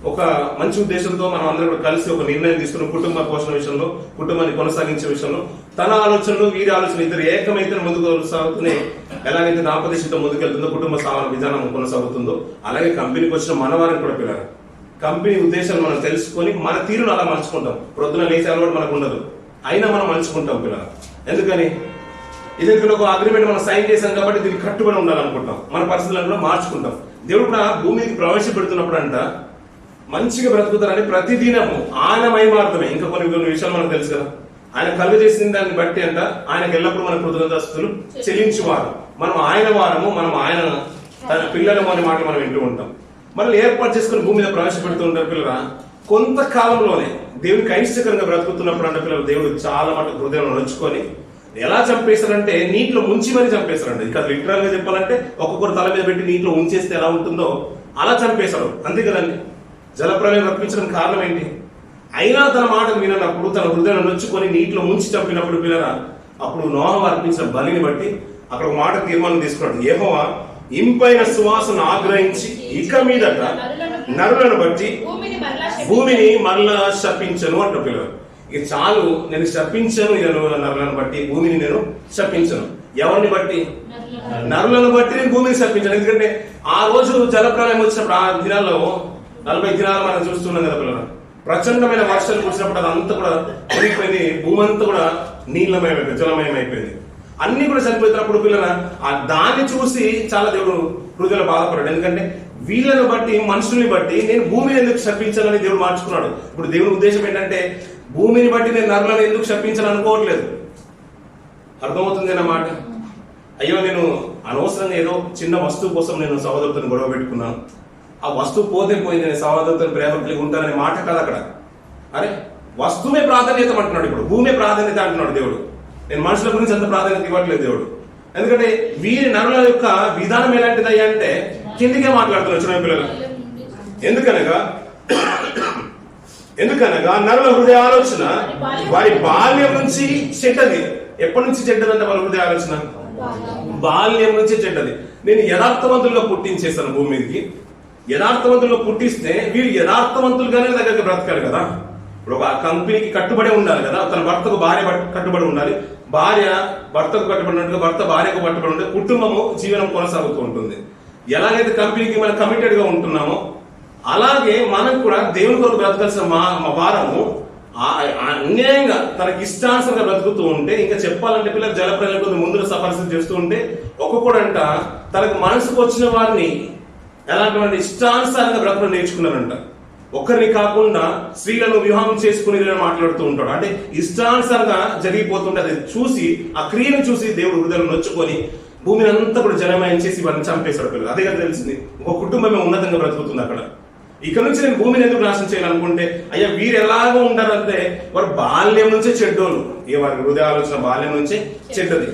ఒక మంచి ఉద్దేశంతో మనం అందరం కూడా కలిసి ఒక నిర్ణయం తీసుకున్న కుటుంబ పోషణ విషయంలో, కుటుంబాన్ని కొనసాగించే విషయంలో తన ఆలోచనలు వీరి ఆలోచన ఇద్దరు ఏకమైతే ముందుకు సాగుతూనే ఎలాగైతే దాంపత్యంతో ముందుకెళ్తుందో కుటుంబ సాధన విధానం కొనసాగుతుందో, అలాగే కంపెనీకి వచ్చిన మన వారిని కూడా పిల్లలు కంపెనీ ఉద్దేశాలు మనం తెలుసుకొని మన తీరును అలా మలుచుకుంటాం. ప్రొద్దున లేచే అలవాటు మనకు ఉండదు, అయినా మనం మలుచుకుంటాం పిల్లలు. ఎందుకని ఇది ఒక అగ్రిమెంట్ మనం సైన్ చేశాం కాబట్టి దీనికి కట్టుబడి ఉండాలనుకుంటాం. మన పరిస్థితులను కూడా మార్చుకుంటాం. దేవుడు కూడా భూమికి ప్రవేశపెడుతున్నప్పుడు అంట మంచిగా బ్రతుకుతారని ప్రతిదినము ఆయన మహిమార్థమే. ఇంకా కొన్ని విషయాలు మనకు తెలుసు కదా, ఆయన కలుగ చేసిన దాన్ని బట్టి అంట ఆయనకు ఎల్లప్పుడూ మన కృతజ్ఞతాస్తుతులు చెల్లించువారు. మనం ఆయన వారము, మనం ఆయన తన పిల్లలము అనే మాటలు మనం వింటూ ఉంటాం. మనల్ని ఏర్పాటు చేసుకుని భూమి మీద ప్రవేశపెడుతూ ఉంటారు పిల్లరా. కొంతకాలంలోనే దేవునికి అయిష్టకరంగా బ్రతుకుతున్నప్పుడు అంటే పిల్లలు దేవుడు చాలా మటుకు హృదయం నొచ్చుకొని ఎలా చంపేశారంటే నీటిలో ముంచి మరీ చంపేశారంట. ఇక లిటరల్ గా చెప్పాలంటే ఒక్కొక్కరు తల మీద పెట్టి నీటిలో ఉంచేస్తే ఎలా ఉంటుందో అలా చంపేశాడు. అంతే కదండి. జలప్రలయం రప్పించడానికి కారణం ఏంటి? అయినా తన మాటను వినప్పుడు తన హృదయం నొచ్చుకొని నీటిలో ముంచి చంపినప్పుడు పిల్లరా, అప్పుడు నోహ అర్పించిన బలిని బట్టి అక్కడ ఒక మాట తీర్మానం తీసుకున్నాడు. యెహోవా ఇంపైన సువాసన ఆగ్రహించి ఇక మీదట నరులను బట్టి భూమిని మరలా శపించను అంట పిల్లలు. ఇక చాలు, నేను శపించను నరులను బట్టి, భూమిని నేను శపించను. ఎవరిని బట్టి? నరులను బట్టి నేను భూమిని శపించాను. ఎందుకంటే ఆ రోజు జలప్రలయం వచ్చినప్పుడు ఆ దినాల్లో 40 దినాలు మనం చూస్తున్నాం కదా పిల్లలు. ప్రచండమైన వర్షాలు కురిసినప్పుడు అదంతా కూడా మునిగిపోయింది. భూమి అంతా కూడా నీళ్ళమయమైపోయింది, జలమయం అయిపోయింది. అన్ని కూడా చనిపోతున్నప్పుడు పిల్లల ఆ దాన్ని చూసి చాలా దేవుడు హృదయంలో బాధపడ్డాడు. ఎందుకంటే వీళ్ళను బట్టి, మనుషుల్ని బట్టి నేను భూమిని ఎందుకు శపించాలని దేవుడు మార్చుకున్నాడు. ఇప్పుడు దేవుని ఉద్దేశం ఏంటంటే భూమిని బట్టి నేను నరులను ఎందుకు శపించాలని అనుకోవట్లేదు. అర్థమవుతుంది అన్నమాట. అయ్యో నేను అనవసరంగా ఏదో చిన్న వస్తువు కోసం నేను సహోదరుతో గొడవ పెట్టుకున్నాను, ఆ వస్తువు పోతే పోయింది, నేను సహోదరుతో ప్రేమ కలిగి ఉంటాననే మాట కాదు అక్కడ. అరే వస్తువే ప్రాధాన్యత అంటున్నాడు, ఇప్పుడు భూమే ప్రాధాన్యత అంటున్నాడు దేవుడు. నేను మనుషుల గురించి అంత ప్రాధాన్యత ఇవ్వట్లేదు దేవుడు. ఎందుకంటే వీరి నరుల యొక్క విధానం ఎలాంటిదయ్యా అంటే కిందికే మాట్లాడుతున్నాడు చిన్న పిల్లలు. ఎందుకనగా నరుల హృదయ ఆలోచన వారి బాల్యం నుంచి చెడ్డది. ఎప్పటి నుంచి చెడ్డదంటే వాళ్ళ హృదయ ఆలోచన బాల్యం నుంచి చెడ్డది. నేను యథార్థవంతులుగా పుట్టించేస్తాను భూమి మీదకి. యథార్థవంతులుగా పుట్టిస్తే వీరు యథార్థవంతులుగానే దగ్గరికి బ్రతకాలి కదా. ఇప్పుడు ఒక కంపెనీకి కట్టుబడి ఉండాలి కదా. తన భర్తకు భార్య కట్టుబడి ఉండాలి, భార్య భర్తకు కట్టుబడినట్టుగా భర్త భార్యకు కట్టుబడి ఉంటే కుటుంబము జీవనం కొనసాగుతూ ఉంటుంది. ఎలాగైతే కంపెనీకి మనం కమిటెడ్ గా ఉంటున్నామో అలాగే మనం కూడా దేవుని కొరకు బ్రతకాల్సిన మా వారము అన్యాయంగా తనకి ఇష్టానుసరంగా బ్రతుకుతూ ఉంటే, ఇంకా చెప్పాలంటే పిల్లలు జలప్రలయం కొద్ది ముందు పరిస్థితి చేస్తూ ఉంటే ఒక్కొక్కడంట తనకు మనసుకు వచ్చిన వారిని ఎలాంటి ఇష్టానుసారంగా బ్రతకడం నేర్చుకున్నారంట. ఒక్కరిని కాకుండా స్త్రీలను వివాహం చేసుకుని మాట్లాడుతూ ఉంటాడు. అంటే ఇష్టానుసారంగా జరిగిపోతుంటే అది చూసి, ఆ క్రియను చూసి దేవుడు హృదయం నొచ్చుకొని భూమిని అంతా కూడా జలమయం చేసి వారిని చంపేశాడు పిల్లలు. అదే కదా తెలిసింది. ఒక కుటుంబమే ఉన్నతంగా బ్రతుకుతుంది అక్కడ. ఇక్కడ నుంచి నేను భూమిని ఎందుకు నాశనం చేయాలనుకుంటే, అయ్యా వీరు ఎలాగో ఉంటారంటే వారు బాల్యం నుంచే చెడ్డోళ్ళు. వారి హృదయ ఆలోచన బాల్యం నుంచే చెడ్డది.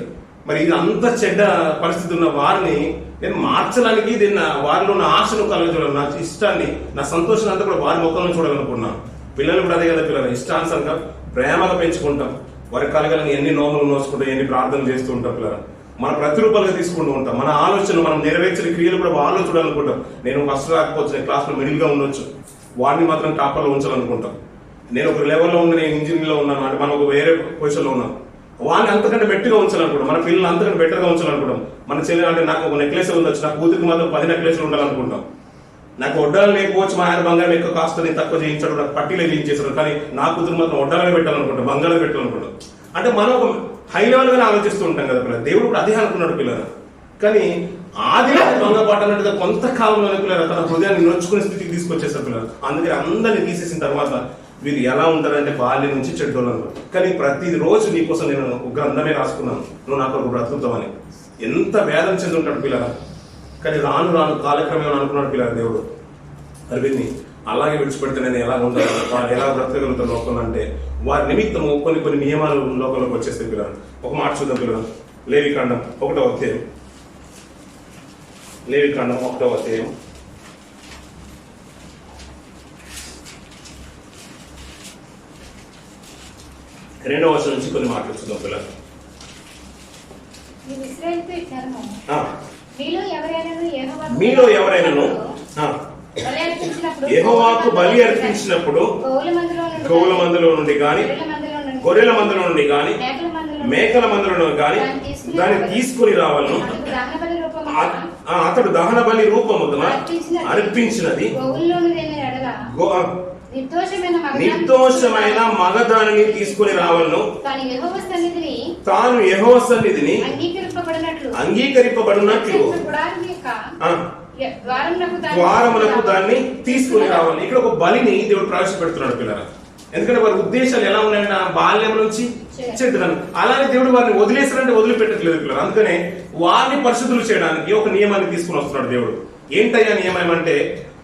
మరి ఇది అంత చెడ్డ పరిస్థితి ఉన్న వారిని నేను మార్చడానికి దీన్ని వారిలో ఉన్న ఆశను కలగజేయాలి, నా ఇష్టాన్ని, నా సంతోషాన్ని అంతా కూడా వారి ముఖంలో చూడాలనుకున్నాను. పిల్లలు కూడా అదే కదా పిల్లలు, ఇష్టానుసారంగా ప్రేమగా పెంచుకుంటాం. వారి కలగలని ఎన్ని నోములు నోచుకుంటాం, ఎన్ని ప్రార్థనలు చేస్తూ ఉంటాం. పిల్లలు మన ప్రతిరూపాలుగా తీసుకుంటూ ఉంటాం. మన ఆలోచనలు, మనం నెరవేర్చిన క్రియలు కూడా వాళ్ళు చూడాలనుకుంటాం. నేను ఫస్ట్ రాకపోవచ్చు, నేను క్లాస్లో మిడిల్గా ఉండొచ్చు, వాడిని మాత్రం టాపర్లో ఉంచాలనుకుంటాం. నేను ఒక లెవెల్లో ఉంది, నేను ఇంజనీరింగ్లో ఉన్నాను అంటే మనం ఒక వేరే పొజిషన్లో ఉన్నాం, వాడిని అంతకంటే బెట్టర్గా ఉంచాలనుకుంటాం. మన పిల్లలు అంతకంటే బెటర్గా ఉంచాలనుకుంటాం. మన చెల్లెలు అంటే నాకు ఒక నెక్లెస్ ఉండొచ్చు, నా కూతురికి మాత్రం 10 నెక్లెస్లు ఉండాలనుకుంటాం. నాకు వడ్డాలు లేకపోవచ్చు, మా ఆయన బంగారం ఎక్కువ కాస్ట్ తక్కువ చేయించాడు, నాకు పట్టీలే చేయించేసాడు, కానీ నా కూతురు మాత్రం వడ్డాలనే పెట్టాలనుకుంటాం, బంగారం పెట్టాలనుకుంటాం. అంటే మనం ఒక హై లెవెల్ గానే ఆలోచిస్తూ ఉంటాం కదా పిల్లలు. దేవుడు కూడా అదే అనుకున్నాడు పిల్లలు. కానీ ఆది దొంగపాటు అన్నట్టుగా కొంతకాలంలో పిల్లలు తన హృదయాన్ని నొచ్చుకునే స్థితికి తీసుకొచ్చేస్తారు పిల్లలు. అందుకని అందరినీ తీసేసిన తర్వాత వీరు ఎలా ఉంటారంటే బాల్యం నుంచి చెడ్డోళ్ళు. కానీ ప్రతి రోజు నీకోసం నేను ఒక గ్రంథమే రాసుకున్నాను, నువ్వు నాకు ఒక బ్రతుకుతామని. ఎంత వేదన చెంది ఉంటాడు పిల్లల. కానీ రాను రాను కాలక్రమేమని అనుకున్నాడు పిల్లల దేవుడు. మరి వీరిని అలాగే విడిచిపెడితే నేను ఎలా ఉండాలి, వారు ఎలా బ్రతకగలుగుతారు లోకంలో అంటే వారి నిమిత్తము కొన్ని నియమాలు లోకంలోకి వచ్చేస్తాయి పిల్లలు. ఒక మాట చూద్దాం పిల్లలు. లేవికాండం 1వ అధ్యాయం, లేవికాండం 1వ అధ్యాయం 2వ వచనం నుంచి కొన్ని మాటలు చూద్దాం పిల్లలు. మీలో ఎవరైనాను యెహోవాకు బలి అర్పించినప్పుడు గోవుల మందలో నుండి గాని గొర్రెల మందలో నుండి గాని మేకల మందలో నుండి గాని దాన్ని తీసుకుని రావాలను. అతడు దహన బలి రూపమున అర్పించినది నిర్దోషమైన మగదానిని తీసుకుని రావాలను. తాను యెహోవా సన్నిధిని అంగీకరింపబడినట్లు ద్వారములకు దాన్ని తీసుకుని రావాలి. ఇక్కడ ఒక బలిని దేవుడు ప్రవేశపెడుతున్నాడు పిల్లరా. ఎందుకంటే వారి ఉద్దేశాలు ఎలా ఉన్నాయంటే బాల్యం నుంచి చెడ్డదనం. అలానే దేవుడు వారిని వదిలేసారంటే వదిలిపెట్టట్లేదు పిల్లలు. అందుకనే వారిని పరిశుద్ధులు చేయడానికి ఒక నియమాన్ని తీసుకుని వస్తున్నాడు దేవుడు. ఏంటయ్యా నియమం అంటే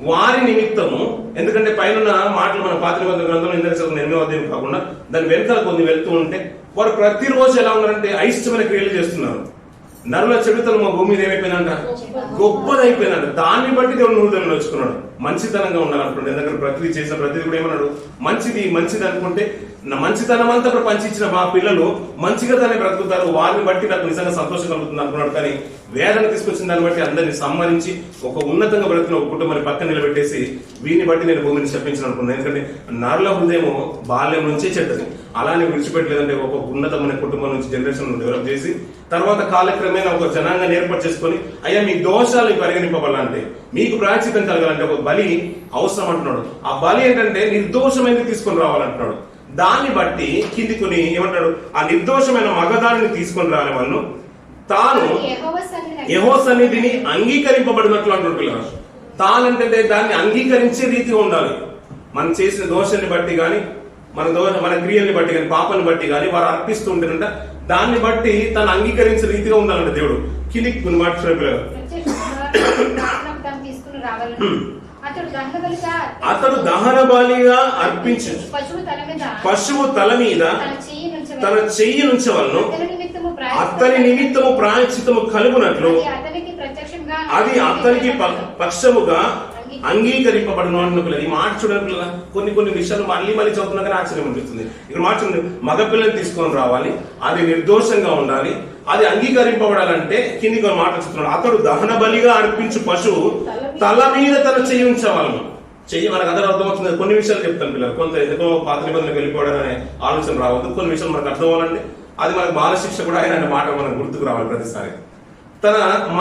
వారి నిమిత్తము, ఎందుకంటే పైన మాటలు మన పాత నిబంధన గ్రంథంలో ఇందాక చదివిన 8వ అధ్యాయం కాకుండా దాని వెనకాల కొన్ని వెళ్తూ ఉంటే వారు ప్రతిరోజు ఎలా ఉన్నారంటే అయిష్టమైన క్రియలు చేస్తున్నారు. నరుల చెడుతనం మా భూమి మీద ఏమైపోయిందంట, గొప్పదైపోయిందంట. దాన్ని బట్టి దేవుడు హృదయంలో వచ్చుకున్నాడు. మంచితనంగా ఉండాలనుకుంటే, ఎందుకంటే ప్రతిదీ చేసిన ప్రతిదీ కూడా ఏమన్నాడు, మంచిది అనుకుంటే నా మంచితనం అంతా కూడా పంచిచ్చిన మా పిల్లలు మంచిగా దాన్ని బ్రతుకుతారు, వారిని బట్టి నాకు నిజంగా సంతోషం కలుగుతుంది అనుకున్నాడు. కానీ వేదన తీసుకొచ్చిన దాన్ని బట్టి అందరినీ సమ్మరించి ఒక ఉన్నతంగా బ్రతుకున్న ఒక కుటుంబాన్ని పక్కన నిలబెట్టేసి వీరిని బట్టి నేను భూమిని చెప్పించిన అనుకున్నాను. ఎందుకంటే నరుల హృదయం బాల్యం నుంచే చెడ్డది. అలానే విడిచిపెట్టలేదంటే ఒక ఉన్నతమైన కుటుంబం నుంచి జనరేషన్ డెవలప్ చేసి తర్వాత కాలక్రమేణా ఒక జనాంగాన్ని ఏర్పాటు చేసుకొని అయ్యా మీ దోషాలు పరిగణింపబడాలంటే, మీకు ప్రాయశ్చిత్తం కలగాలంటే ఒక బలి అవసరం అంటున్నాడు. ఆ బలి ఏంటంటే నిర్దోషమైనది తీసుకొని రావాలంటున్నాడు. దాన్ని బట్టి కిందికొని ఏమంటాడు, ఆ నిర్దోషమైన మగదానిని తీసుకొని రాని వాళ్ళు తాను యెహోవా సన్నిధిని అంగీకరింపబడినట్లు అంటున్నాడు పిల్లలు. తానంటే దాన్ని అంగీకరించే రీతిగా ఉండాలి. మనం చేసిన దోషాన్ని బట్టి గాని మన క్రియల్ని బట్టి కానీ పాపాన్ని బట్టి కానీ వారు అర్పిస్తూ ఉంటేనంట దాన్ని బట్టి తను అంగీకరించే రీతిగా ఉండాలంట దేవుడు. కిలిక్ కొన్ని మాట అతడు దహన బలిగా అర్పించు పశువు తల మీద తన చెయ్యి నుంచవలను. అతని నిమిత్తము ప్రాయశ్చిత్తము కలుగునట్లు అది అతనికి పక్షముగా అంగీకరింపబడను అంటున్న పిల్లలు. ఈ మాట చూడని పిల్లల కొన్ని విషయాలు మళ్ళీ చదువుతున్నా కానీ ఆశ్చర్యం అనిపిస్తుంది. ఇక్కడ మాట చూడండి, మగపిల్లని తీసుకొని రావాలి, అది నిర్దోషంగా ఉండాలి, అది అంగీకరింపబడాలంటే కింది కొన్ని మాట చెప్తున్నాడు. అతడు దహన బలిగా అర్పించు పశువు తల మీద తన చెయ్యి ఉంచవాలను. చెయ్యి మనకు అందరూ అర్థమవుతుంది. కొన్ని విషయాలు చెప్తాను పిల్లలు, కొంత ఎందుకో పాత నిబంధనలకు వెళ్ళిపోవడం అనే ఆలోచన రావద్దు. కొన్ని విషయాలు మనకు అర్థం అవ్వాలంటే అది మనకు బాలశిక్ష కూడా ఆయన మాట మనకు గుర్తుకు రావాలి ప్రతిసారి.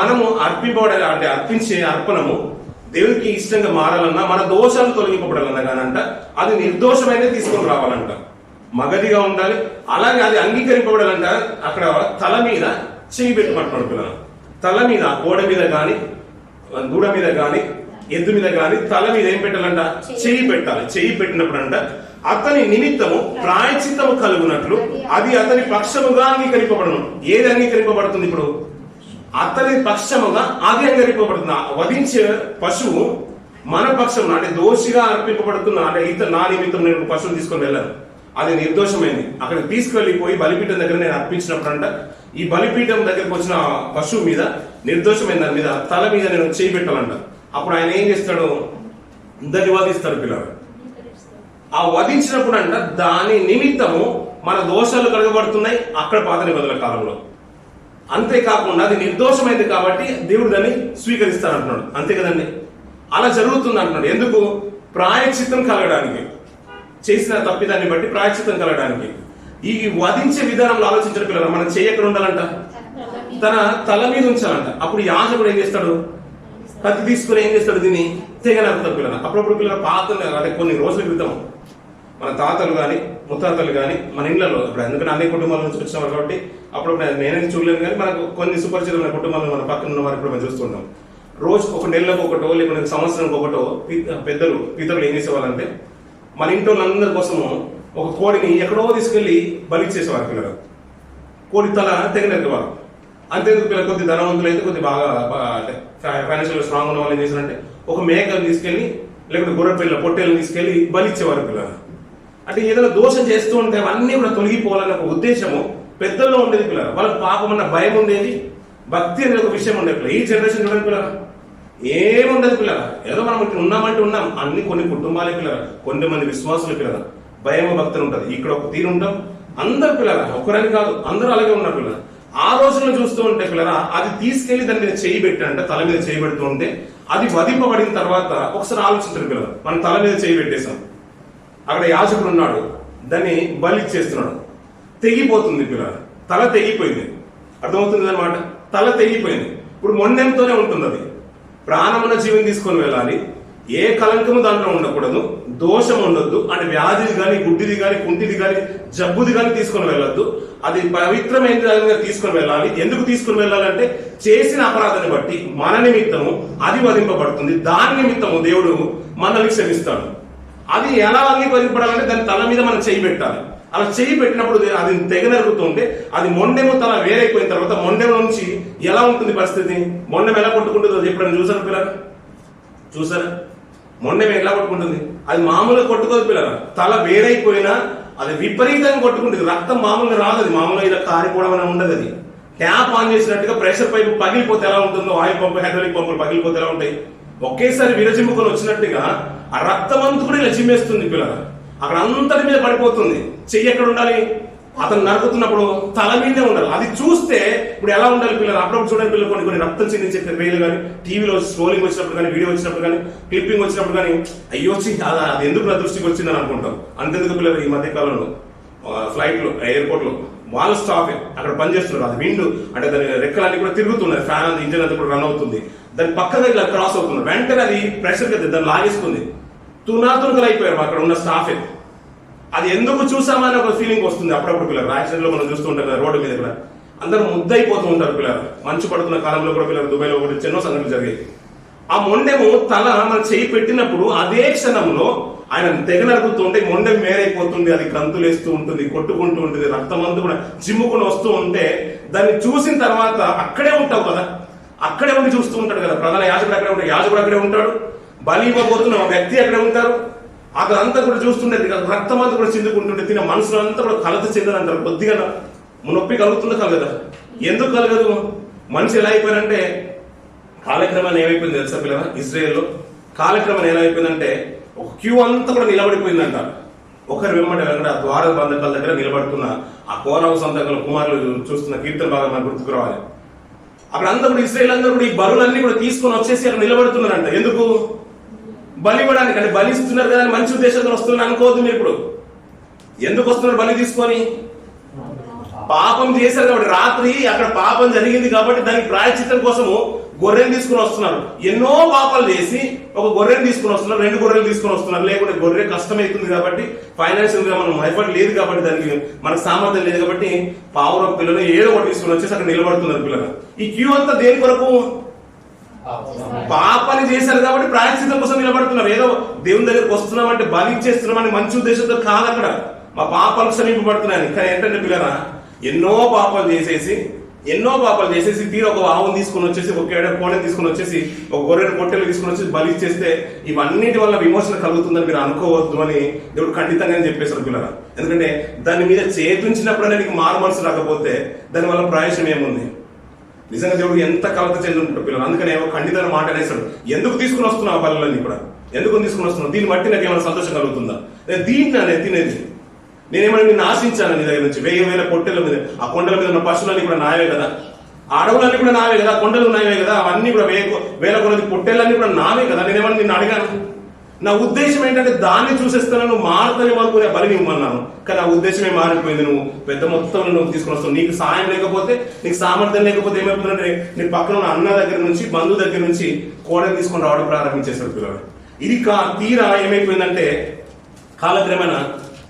మనము అర్పింపబడాలి అంటే అర్పించే అర్పణము దేవునికి ఇష్టంగా మారాలన్నా, మన దోషాలు తొలగింపబడాలన్నా కానంట అది నిర్దోషమైన తీసుకొని రావాలంట, మగదిగా ఉండాలి. అలాగే అది అంగీకరింపబడాలంట అక్కడ తల మీద చెయ్యి పెట్టుకుంటున్నాడు పిల్లలు. తల మీద కోడ మీద గాని దూడ మీద గాని ఎద్దు మీద గాని తల మీద ఏం పెట్టాలంట, చెయ్యి పెట్టాలి. చెయ్యి పెట్టినప్పుడు అంట అతని నిమిత్తము ప్రాయశ్చిత్తము కలుగునట్లు అది అతని పక్షముగా అంగీకరింపబడను. ఏది అంగీకరింపబడుతుంది ఇప్పుడు? అతని పక్షముగా అది అంగీకరింపబడుతుంది. వధించే పశువు మన పక్షం అంటే దోషిగా అర్పింపబడుతున్నా అంటే నా నిమిత్తం నేను పశువుని తీసుకొని వెళ్ళాను, అది నిర్దోషమైంది. అక్కడ తీసుకెళ్లిపోయి బలిపీఠం దగ్గర నేను అర్పించినప్పుడు అంట ఈ బలిపీఠం దగ్గరకు వచ్చిన పశువు మీద నిర్దోషమైన దాని మీద తల మీద నేను చేయి పెట్టాలంట. అప్పుడు ఆయన ఏం చేస్తాడు, దాన్ని వధిస్తాడు పిల్లలు. ఆ వధించినప్పుడు అంట దాని నిమిత్తము మన దోషాలు కడగబడుతున్నాయి అక్కడ పాత నిబంధనల కాలంలో. అంతేకాకుండా అది నిర్దోషమైంది కాబట్టి దేవుడు దాన్ని స్వీకరిస్తానంటున్నాడు. అంతే కదండి, అలా జరుగుతుంది అంటున్నాడు. ఎందుకు? ప్రాయశ్చిత్తం కలగడానికి, చేసిన తప్పిదాన్ని బట్టి ప్రాయశ్చిత్తం కలగడానికి. ఈ వధించే విధానంలో ఆలోచించిన పిల్లలు మనం చెయ్యి ఎక్కడ ఉండాలంట, తన తల మీద ఉంచాలంట. అప్పుడు యాజకుడు ఏం చేస్తాడు, కత్తి తీసుకుని ఏం చేస్తాడు, దీన్ని తెగనరుతాడు పిల్లలు. అప్పుడప్పుడు పిల్లలు పాత అంటే కొన్ని రోజుల క్రితం మన తాతలు కానీ ముత్తాతలు కానీ మన ఇళ్లలో, ఇప్పుడు ఎందుకంటే అన్ని కుటుంబాల నుంచి వచ్చినారు కాబట్టి అప్పుడప్పుడు నేనేది చూడలేను కానీ మనకు కొన్ని సుపరిచితమైన కుటుంబాలు మన పక్కన ఉన్న వారికి కూడా మనం చూస్తుంటాం. రోజుకు ఒక నెలకు ఒకటో లేకపోతే సంవత్సరానికి ఒకటో పితరులు ఏం చేసేవాళ్ళంటే మన ఇంట్లో అందరి కోసము ఒక కోడిని ఎక్కడో తీసుకెళ్లి బలిచ్చేసేవారు పిల్లలు. కోడి తల తెగనెరికేవారు. అంతేందుకు పిల్లలు కొద్ది ధనవంతులు అయితే కొద్ది బాగా అంటే ఫైనాన్షియల్ స్ట్రాంగ్ ఉన్న వాళ్ళు ఏం చేశారంటే ఒక మేకను తీసుకెళ్లి లేకపోతే గొర్రెపిల్ల పొట్టేలను తీసుకెళ్లి బలిచ్చేవారు పిల్లలు. అంటే ఏదైనా దోషం చేస్తూ ఉంటే అవన్నీ కూడా తొలగిపోవాలనే ఒక ఉద్దేశము పెద్దల్లో ఉండేది పిల్లలు. వాళ్ళకి పాపం అన్న భయం ఉండేది, భక్తి అనేది ఒక విషయం ఉండేది పిల్లలు. ఈ జనరేషన్ చూడండి పిల్లలు ఏముండదు పిల్లలు. ఏదో మనం ఉన్నామంటే ఉన్నాం, అన్ని కొన్ని కుటుంబాలే పిల్లలు, కొంతమంది విశ్వాసులు పిల్లలు భయం భక్తులు ఉంటుంది. ఇక్కడ ఒక తీరు ఉంటాం అందరు పిల్లలు, ఒక్కరని కాదు అందరూ అలాగే ఉన్నారు పిల్లలు. ఆ రోజుల్లో చూస్తూ ఉంటే పిల్లరా అది తీసుకెళ్లి దాని మీద చేయి పెట్టాడంట, తల మీద చేయి పెడుతూ ఉంటే అది వధింపబడిన తర్వాత ఒకసారి ఆలోచించారు పిల్లలు, మన తల మీద చేయి పెట్టేశాం, అక్కడ యాజకుడు ఉన్నాడు, దాన్ని బలి చేస్తున్నాడు, తెగిపోతుంది పిల్లలు, తల తెగిపోయింది. అర్థమవుతుంది అనమాట, తల తెగిపోయింది. ఇప్పుడు మొండెంతోనే ఉంటుంది, అది ప్రాణమున్న జీవిని తీసుకొని వెళ్ళాలి, ఏ కలంకము దాంట్లో ఉండకూడదు, దోషం ఉండొద్దు, అంటే వ్యాధిది కానీ, గుడ్డిది కానీ, కుంటిది కానీ, జబ్బుది కానీ తీసుకొని వెళ్ళొద్దు. అది పవిత్రమైన విధంగా తీసుకొని వెళ్ళాలి. ఎందుకు తీసుకొని వెళ్ళాలంటే చేసిన అపరాధాన్ని బట్టి మన నిమిత్తము అది వధింపబడుతుంది, దాని నిమిత్తము దేవుడు మనల్ని క్షమిస్తాడు. అది ఎలా వధింపబడాలంటే దాని తల మీద మనం చేయి పెట్టాలి. అలా చేయి పెట్టినప్పుడు అది తెగ నరుగుతుంటే అది మొండెము తల వేరైపోయిన తర్వాత మొండెము నుంచి ఎలా ఉంటుంది పరిస్థితి, మొండెం ఎలా కొట్టుకుంటుందో ఎప్పుడైనా చూసారు పిల్లలు? చూసారా? మొండెం ఎలా కొట్టుకుంటుంది? అది మామూలుగా కొట్టుకోదు పిల్లలు, తల వేరైపోయినా అది విపరీతంగా కొట్టుకుంటుంది. రక్తం మామూలుగా రాదు, అది మామూలుగా ఇలా కారిపోవడం అని ఉండదు. అది ట్యాప్ ఆన్ చేసినట్టుగా ప్రెషర్ పైపు పగిలిపోతే ఎలా ఉంటుందో, ఆయిల్ పంపు, హైడ్రాలిక్ పంపులు పగిలిపోతే ఎలా ఉంటాయి, ఒకేసారి విరజిమ్ముకొని వచ్చినట్టుగా ఆ రక్తం అంతా కూడా ఇలా చిమ్మేస్తుంది పిల్లలు. అక్కడ అంతటి మీద పడిపోతుంది. చెయ్యి ఎక్కడ ఉండాలి? అతను నరుకుతున్నప్పుడు తల మీదే ఉండాలి. అది చూస్తే ఇప్పుడు ఎలా ఉండాలి పిల్లలు? అప్పుడప్పుడు చూడండి పిల్లలు, కొన్ని కొన్ని రక్తం చిందించే వేలు కానీ, టీవీలో స్క్రోలింగ్ వచ్చినప్పుడు కానీ, వీడియో వచ్చినప్పుడు కానీ, క్లిప్పింగ్ వచ్చినప్పుడు కానీ, అయ్యో అది ఎందుకు నా దృష్టికి వచ్చిందని అనుకుంటాం. అంతెందుకు పిల్లలు, ఈ మధ్య కాలంలో ఫ్లైట్ లో, ఎయిర్పోర్ట్ లో వాళ్ళ స్టాఫ్ అక్కడ పనిచేస్తున్నారు, అది విండ్ అంటే దాని రెక్కలన్నీ కూడా తిరుగుతున్నాయి, ఫ్యాన్ ఇంజిన్ అంతా కూడా రన్ అవుతుంది, దాని పక్కగా ఇలా క్రాస్ అవుతున్నారు, వెంటనే అది ప్రెషర్ కదా దాన్ని లాగేస్తుంది, తునాతునకలు అయిపోయారు అక్కడ ఉన్న స్టాఫ్. అది ఎందుకు చూసామని ఒక ఫీలింగ్ వస్తుంది అప్పుడప్పుడు పిల్లలు. యాక్సిడెంట్ లో మనం చూస్తూ ఉంటాం కదా రోడ్డు మీద కూడా, అందరూ ముద్దయిపోతూ ఉంటారు పిల్లలు. మంచు పడుతున్న కాలంలో కూడా పిల్లలు దుబాయ్లో కూడా ఎన్నో సంఘటనలు జరిగాయి. ఆ మొండెము తల మన చేయి పెట్టినప్పుడు అదే క్షణంలో ఆయన తెగ నరుకుతుంటే మొండెం మేరైపోతుంది, అది గంతులేస్తూ ఉంటుంది, కొట్టుకుంటూ ఉంటుంది, రక్తం అంతా కూడా జిమ్ముకుని వస్తూ ఉంటే దాన్ని చూసిన తర్వాత అక్కడే ఉంటావు కదా, అక్కడే ఉండి చూస్తూ ఉంటాడు కదా. ప్రధాన యాజకుడు అక్కడే ఉంటాడు, యాజకుడు అక్కడే ఉంటాడు, బలి ఇవ్వబోతున్న వ్యక్తి అక్కడే ఉంటారు. అదంతా కూడా చూస్తుండేది, రక్తం అంతా కూడా చిందుకుంటుంటే తిన మనసులో అంతా కూడా కలత చెందని కొద్దిగా నొప్పి కలుగుతుందో కలగదా? ఎందుకు కలగదు? మనిషి ఎలా అయిపోయారంటే కాలక్రమాన్ని ఏమైపోయింది తెలుసా పిల్లల? ఇజ్రాయెల్లో కాలక్రమాన్ని ఎలా అయిపోయిందంటే ఒక క్యూ అంతా కూడా నిలబడిపోయిందంట. ఒకరి వెంబడి వెంబడి ఆ ద్వార బంధకాల దగ్గర నిలబడుతున్న ఆ కోరావు సంతకంలో కుమారులు చూస్తున్న కీర్తన బాగా మనకు గుర్తుకు రావాలి. అక్కడ అంతా కూడా ఇజ్రాయెల్ అందరూ కూడా ఈ బరువులన్నీ కూడా తీసుకొని వచ్చేసి అక్కడ నిలబడుతున్నారంట. ఎందుకు? బలి ఇవ్వడానికి. అంటే బలి ఇస్తున్నారు కదా మంచి ఉద్దేశంతో వస్తున్నారు అనుకోవద్దు మీరు. ఇప్పుడు ఎందుకు వస్తున్నారు బలి తీసుకొని? పాపం చేశారు కాబట్టి, రాత్రి అక్కడ పాపం జరిగింది కాబట్టి దానికి ప్రాయశ్చిత్తం కోసము గొర్రెలు తీసుకుని వస్తున్నారు. ఎన్నో పాపాలు చేసి ఒక గొర్రెలు తీసుకుని వస్తున్నారు, 2 గొర్రెలు తీసుకుని వస్తున్నారు. లేకుంటే గొర్రె కష్టమవుతుంది కాబట్టి, ఫైనాన్షియల్ గా మనం ఎఫర్ట్ లేదు కాబట్టి, దానికి మనకు సామర్థ్యం లేదు కాబట్టి పావురం పిల్లలు ఏదో ఒకటి తీసుకుని వచ్చేసి అక్కడ నిలబడుతున్నారు పిల్లలు. ఈ క్యూ అంతా దేని కొరకు? పాపాన్ని చేశారు కాబట్టి ప్రాయశ్చిత్తం కోసం నిలబడుతున్నారు. ఏదో దేవుని దగ్గరకు వస్తున్నామంటే బలి ఇచ్చేస్తున్నామని మంచి ఉద్దేశంతో కాదు, అక్కడ మా పాపాలు క్షమింపబడుతున్నాయని. కానీ ఏంటంటే పిల్లరా, ఎన్నో పాపాలు చేసేసి తీరు ఒక ఆవును తీసుకుని వచ్చేసి, ఒక కోడెని తీసుకుని వచ్చేసి, ఒక గొర్రెను పొట్టెలు తీసుకుని వచ్చేసి బలి ఇచ్చేస్తే ఇవన్నిటి వల్ల విమోచన కలుగుతుందని మీరు అనుకోవద్దు అని దేవుడు ఖండితంగా చెప్పేశారు పిల్లరా. ఎందుకంటే దాని మీద చేతుంచినప్పుడనే నీకు మారు మనసు రాకపోతే దాని వల్ల ప్రయోజనం ఏముంది? నిజంగా దేవుడు ఎంత కలత చెంది ఉంటాడు పిల్లలు. అందుకనే ఖండితమైన మాట అనేసాడు, ఎందుకు తీసుకుని వస్తున్నావు బలులన్నీ కూడా, ఎందుకు తీసుకుని వస్తున్నావు? దీన్ని బట్టి నాకు ఏమైనా సంతోషం కలుగుతుందా? దీన్ని నేను తినేది, నేనేమైనా నిన్ను ఆశించాను నీ దగ్గర నుంచి? 1000 పొట్టెల మీద, ఆ కొండల మీద ఉన్న పశువులన్నీ కూడా నావే కదా, ఆ అడవులన్నీ కూడా నావే కదా, కొండలు నావే కదా, అవన్నీ కూడా 1000 కొలది పొట్టెలన్నీ కూడా నావే కదా. నేనేమన్నా నిన్ను అడిగాను? నా ఉద్దేశం ఏంటంటే దాన్ని చూసేస్తాను, నువ్వు మారుతానేమో అనుకునే బలిని ఇవ్వమన్నాను. కానీ ఆ ఉద్దేశమే మారిపోయింది. నువ్వు పెద్ద మొత్తంలో నువ్వు తీసుకుని వస్తావు. నీకు సాయం లేకపోతే, నీకు సామర్థ్యం లేకపోతే ఏమైపోతుందంటే నీ పక్కన ఉన్న అన్న దగ్గర నుంచి, బంధువు దగ్గర నుంచి కోడలు తీసుకొని రావడం ప్రారంభించేశారు పిల్లలు. ఇది తీరా ఏమైపోయిందంటే కాలక్రమేణా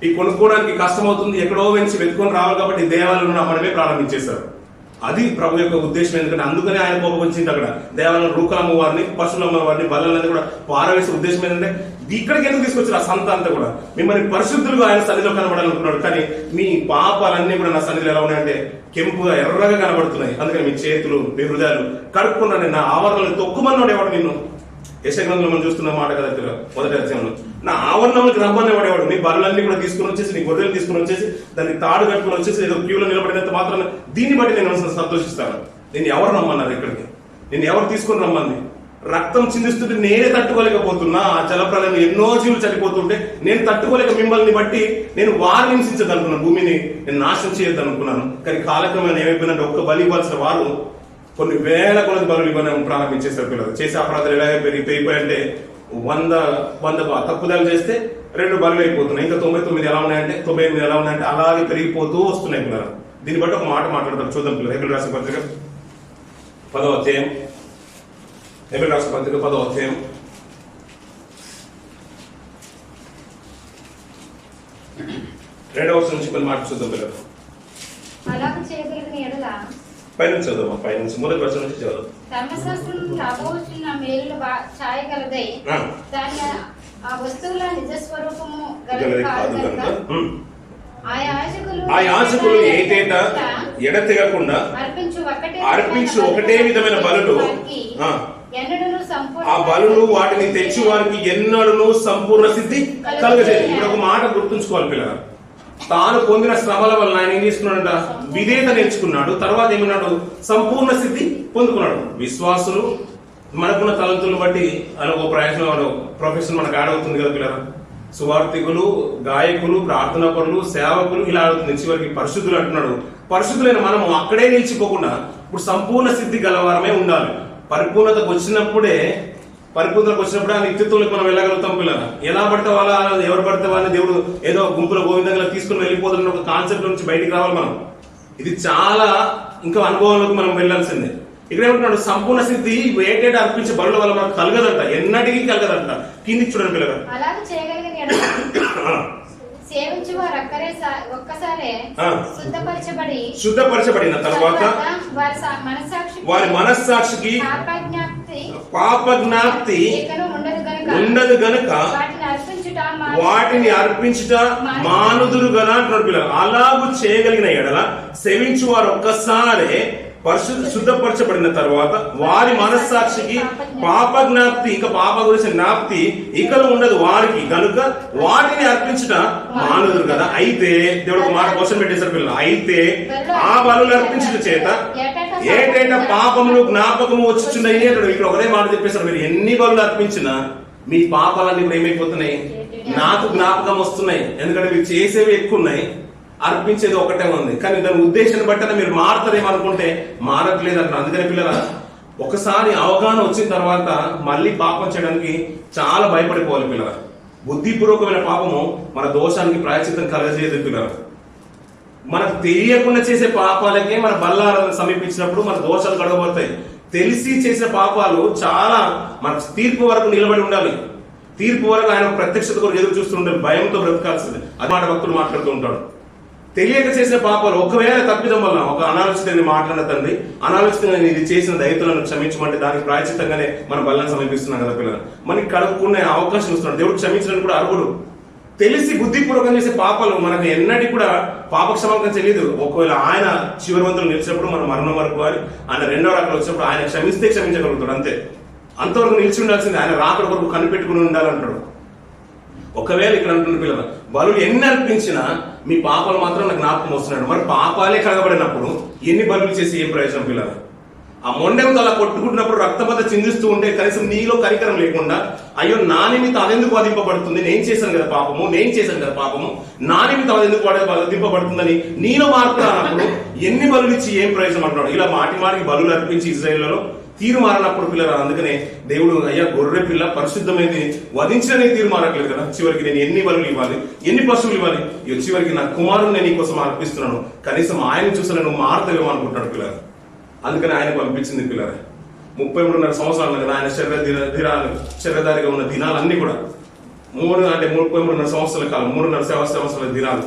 ఈ కొనుక్కోవడానికి కష్టమవుతుంది, ఎక్కడో వెంచి వెతుకొని రావాలి కాబట్టి దేవాలయంలో అమ్మడమే ప్రారంభించేశారు. అది ప్రభు యొక్క ఉద్దేశం. ఎందుకంటే అందుకనే ఆయన కోపం వచ్చింది. అక్కడ దేవాలయం రూకలమ్మ వారిని, పశువులమ్మ వారిని, బల్లలన్నీ కూడా పారవేసే ఉద్దేశం ఏంటంటే ఇక్కడికి ఎందుకు తీసుకొచ్చారు? ఆ సంత అంతా కూడా మిమ్మల్ని పరిశుద్ధులుగా ఆయన సన్నిధిలో కనబడాలనుకున్నాడు. కానీ మీ పాపాలన్నీ కూడా నా సన్నిధిలో ఎలా ఉన్నాయంటే కెంపుగా ఎర్రగా కనబడుతున్నాయి. అందుకని మీ చేతులు, మీ హృదయాలు కడుక్కున్నాను, నా ఆవరణలు తొక్కుమన్నాడు ఎవడు నిన్ను? యెషయా మనం చూస్తున్న మాట కదా మొదటి అధ్యాయంలో, నా ఆవరణంలోకి రమ్మని వాడేవాడు. నీ బరులన్నీ కూడా తీసుకుని వచ్చేసి, నీ గొర్రెలు తీసుకుని వచ్చేసి, దాన్ని తాడు కట్టుకుని వచ్చేసి ఏదో క్యూలో నిలబడినంత మాత్రం దీన్ని బట్టి నేను సంతోషిస్తాను. నేను ఎవరు రమ్మన్నారు ఇక్కడికి? నేను ఎవరు తీసుకుని రమ్మంది? రక్తం చిందిస్తుంటే నేనే తట్టుకోలేకపోతున్నా, ఆ జలప్రలయం ఎన్నో జీవులు చనిపోతుంటే నేను తట్టుకోలేక మిమ్మల్ని బట్టి నేను వారిని హింసించదనుకున్నాను, భూమిని నేను నాశనం చేయొద్దనుకున్నాను. కానీ కాలక్రమేణా ఏమైపోయిందంటే ఒక్క బలి ఇవ్వాల్సిన వారు కొన్ని వేల కొలది బలులు ఇవ్వడం ప్రారంభించేశారు. పిల్లలు చేసే అపరాధాలు ఎలాగే పెరిగిపోయాయంటే 100 తప్పుదాలు చేస్తే 2 బలులు అయిపోతున్నాయి. ఇంకా 99 ఎలా ఉన్నాయంటే 98 ఎలా ఉన్నాయంటే అలాగే పెరిగిపోతూ వస్తున్నాయి పిల్లలు. దీన్ని బట్టి ఒక మాట మాట్లాడతారు, చూద్దాం పిల్లలు. హెబ్రీయులకు రాసిన పత్రిక 10వ అధ్యాయం, హెబ్రీయులకు రాసిన పత్రిక 10వ అధ్యాయం 2వ వచనం నుంచి కొన్ని మాటలు చూద్దాం పిల్లలు. పైనుంచి చదువు, పైనుంచి మొదటి వచనం నుంచి చదువు. ధర్మశాస్త్రం రాబోతున్న మేలు ఛాయగలదై దాని ఆ వస్తువుల నిజ స్వరూపము గలది కాదు కనుక ఆ యాజకులు ఏటేటా ఎడతెగకుండా అర్పించు ఒకటే విధమైన బలులు, ఆ బలులు వాటిని తెచ్చి వారికి ఎన్నడూ సంపూర్ణ సిద్ధి కలుగజేయదు. ఇప్పుడు ఒక మాట గుర్తుంచుకోవాలి పిల్లలు. తాను పొందిన శ్రమల వల్ల ఆయన ఏం చేసుకున్నాడంట? విధేయత నేర్చుకున్నాడు. తర్వాత ఏమన్నాడు? సంపూర్ణ సిద్ధి పొందుకున్నాడు. విశ్వాసులు మనకున్న తలంతులను బట్టి అలా ఒక ప్రయోజనం ప్రొఫెషన్ మనకు యాడ్ అవుతుంది కదా పిల్లలు. సువార్థికులు, గాయకులు, ప్రార్థనా పరులు, సేవకులు ఇలా అవుతుంది. చివరికి పరిశుద్ధులు అంటున్నాడు. పరిశుద్ధులైన మనము అక్కడే నిలిచిపోకుండా ఇప్పుడు సంపూర్ణ సిద్ధి గలవారమే ఉండాలి. పరిపూర్ణతకు వచ్చినప్పుడే ఆ నిత్యత్వంలోకి మనం వెళ్ళగలుగుతాం పిల్లలు. ఎలా పడితే వాళ్ళ ఎవరు పడితే వాళ్ళని దేవుడు ఏదో గుంపుల గోవిందంగా తీసుకుని వెళ్ళిపోతున్న ఒక కాన్సెప్ట్ నుంచి బయటికి రావాలి మనం. ఇది చాలా ఇంకా అనుభవంలోకి మనం వెళ్ళాల్సిందే. ఇక్కడ ఏమంటున్నాడు? సంపూర్ణ సిద్ధి ఏటేటా అర్పించే బలుల వల్ల మనకు కలగదంట, ఎన్నటికీ కలగదంట. కిందికి చూడండి పిల్లలు. శుద్ధపరచబడిన తర్వాత వారి మనస్సాక్షికి పాపజ్ఞాప్తి ఉండదు గనుక వాటిని అర్పించుట మానుదురు గల అంటున్నాడు పిల్లలు. అలాగూ చేయగలిగిన ఎడల సేవించు వారు ఒక్కసారే శుద్ధపరచబడిన తర్వాత వారి మనస్సాక్షికి పాప జ్ఞాప్తి, ఇక పాప గురించి జ్ఞాప్తి ఇకలు ఉండదు వారికి, కనుక వాటిని అర్పించుట మానుదురు కదా. అయితే దేవుడు ఒక మాట క్వశ్చన్ పెట్టేశారు పిల్లలు. అయితే ఆ బలులు అర్పించుట చేత ఏటైనా పాపములు జ్ఞాపకము వచ్చుచున్నాయి. ఇక్కడ ఒకటే మాట చెప్పేశారు. మీరు ఎన్ని బలులు అర్పించినా మీ పాపాలన్నీ ఇప్పుడు ఏమైపోతున్నాయి? నాకు జ్ఞాపకం వస్తున్నాయి. ఎందుకంటే మీరు చేసేవి ఎక్కువ ఉన్నాయి, అర్పించేది ఒకటే ఉంది. కానీ దాని ఉద్దేశాన్ని బట్టి మీరు మారతారేమనుకుంటే మారట్లేదు అంటారు. అందుకని పిల్లల ఒకసారి అవగాహన వచ్చిన తర్వాత మళ్ళీ పాపం చేయడానికి చాలా భయపడిపోవాలి పిల్లల. బుద్ధిపూర్వకమైన పాపము మన దోషానికి ప్రాయశ్చిత్తం కలగజేయదు పిల్లల. మనకు తెలియకుండా చేసే పాపాలకే మన బల్లాలను సమీపించినప్పుడు మన దోషాలు గడవబడతాయి. తెలిసి చేసే పాపాలు చాలా మన తీర్పు వరకు నిలబడి ఉండాలి. తీర్పు వరకు ఆయన ప్రత్యక్షత కూడా ఎదురు చూస్తూ ఉండాలి, భయంతో బ్రతకాల్సింది. అది మాట భక్తులు మాట్లాడుతూ ఉంటాడు. తెలియక చేసే పాపాలు ఒకవేళ తప్పిదం వల్ల ఒక అనాలోచితంగా మాట్లాడిన తండ్రి అనాలోచితంగా ఇది చేసిన దైవతులను క్షమించమంటే దానికి ప్రాయచితంగానే మన బల్లను సమీపిస్తున్నాం కదా పిల్లలు. మనకి కడుక్కునే అవకాశం ఇస్తున్నాడు దేవుడు. క్షమించడానికి కూడా అర్హుడు. తెలిసి బుద్ధిపూర్వకం చేసే పాపాలు మనకు ఎన్నటి కూడా పాపక్షమాపణ తెలియదు. ఒకవేళ ఆయన చివరి వంతులు నిలిచినప్పుడు మన మరణం వరకు అని ఆయన రెండో రాకలు వచ్చినప్పుడు ఆయన క్షమిస్తే క్షమించగలుగుతాడు. అంతే, అంతవరకు నిలిచి ఉండాల్సింది. ఆయన రాకడ వరకు కనిపెట్టుకుని ఉండాలంటాడు. ఒకవేళ ఇక్కడ అంటున్న పిల్లలు బలులు ఎన్ని అర్పించినా మీ పాపాలు మాత్రం నాకు జ్ఞాపకం వస్తున్నాడు. మరి పాపాలే కలగబడినప్పుడు ఎన్ని బలులు చేసి ఏం ప్రయోజనం పిల్లలు? ఆ మొండెంతో అలా కొట్టుకుంటున్నప్పుడు రక్తపత చిందిస్తూ ఉంటే కనీసం నీలో కరికరం లేకుండా అయ్యో నా నిమిత్తం అదెందుకు వధింపబడుతుంది, నేను చేశాను కదా పాపము, నా నిమిత్తం అదెందుకు వధింపబడుతుందని నీలో మార్పు రానప్పుడు ఎన్ని బలులు ఇచ్చి ఏం ప్రయోజనం అంటున్నాడు. ఇలా మాటి మాటికి బలులు అర్పించి ఇజ్రాయేల్లో తీరు మారినప్పుడు పిల్లలు. అందుకనే దేవుడు అయ్యా గొర్రె పిల్ల పరిశుద్ధమైంది వధించిన తీరు మారట్లేదు కదా. చివరికి నేను ఎన్ని బలులు ఇవ్వాలి, ఎన్ని పశువులు ఇవ్వాలి, చివరికి నా కుమారుని నేను నీకోసం అర్పిస్తున్నాను, కనీసం ఆయన చూసిన నువ్వు మారతలేమో అనుకుంటాడు పిల్లలు. అందుకని ఆయన పంపించింది పిల్లలు. 33.5 సంవత్సరాలు కదా ఆయన శరీరధారిగా ఉన్న దినాలన్నీ కూడా 33.5 సంవత్సరాల కాలం, 3.5 సంవత్సరాల దినాలు.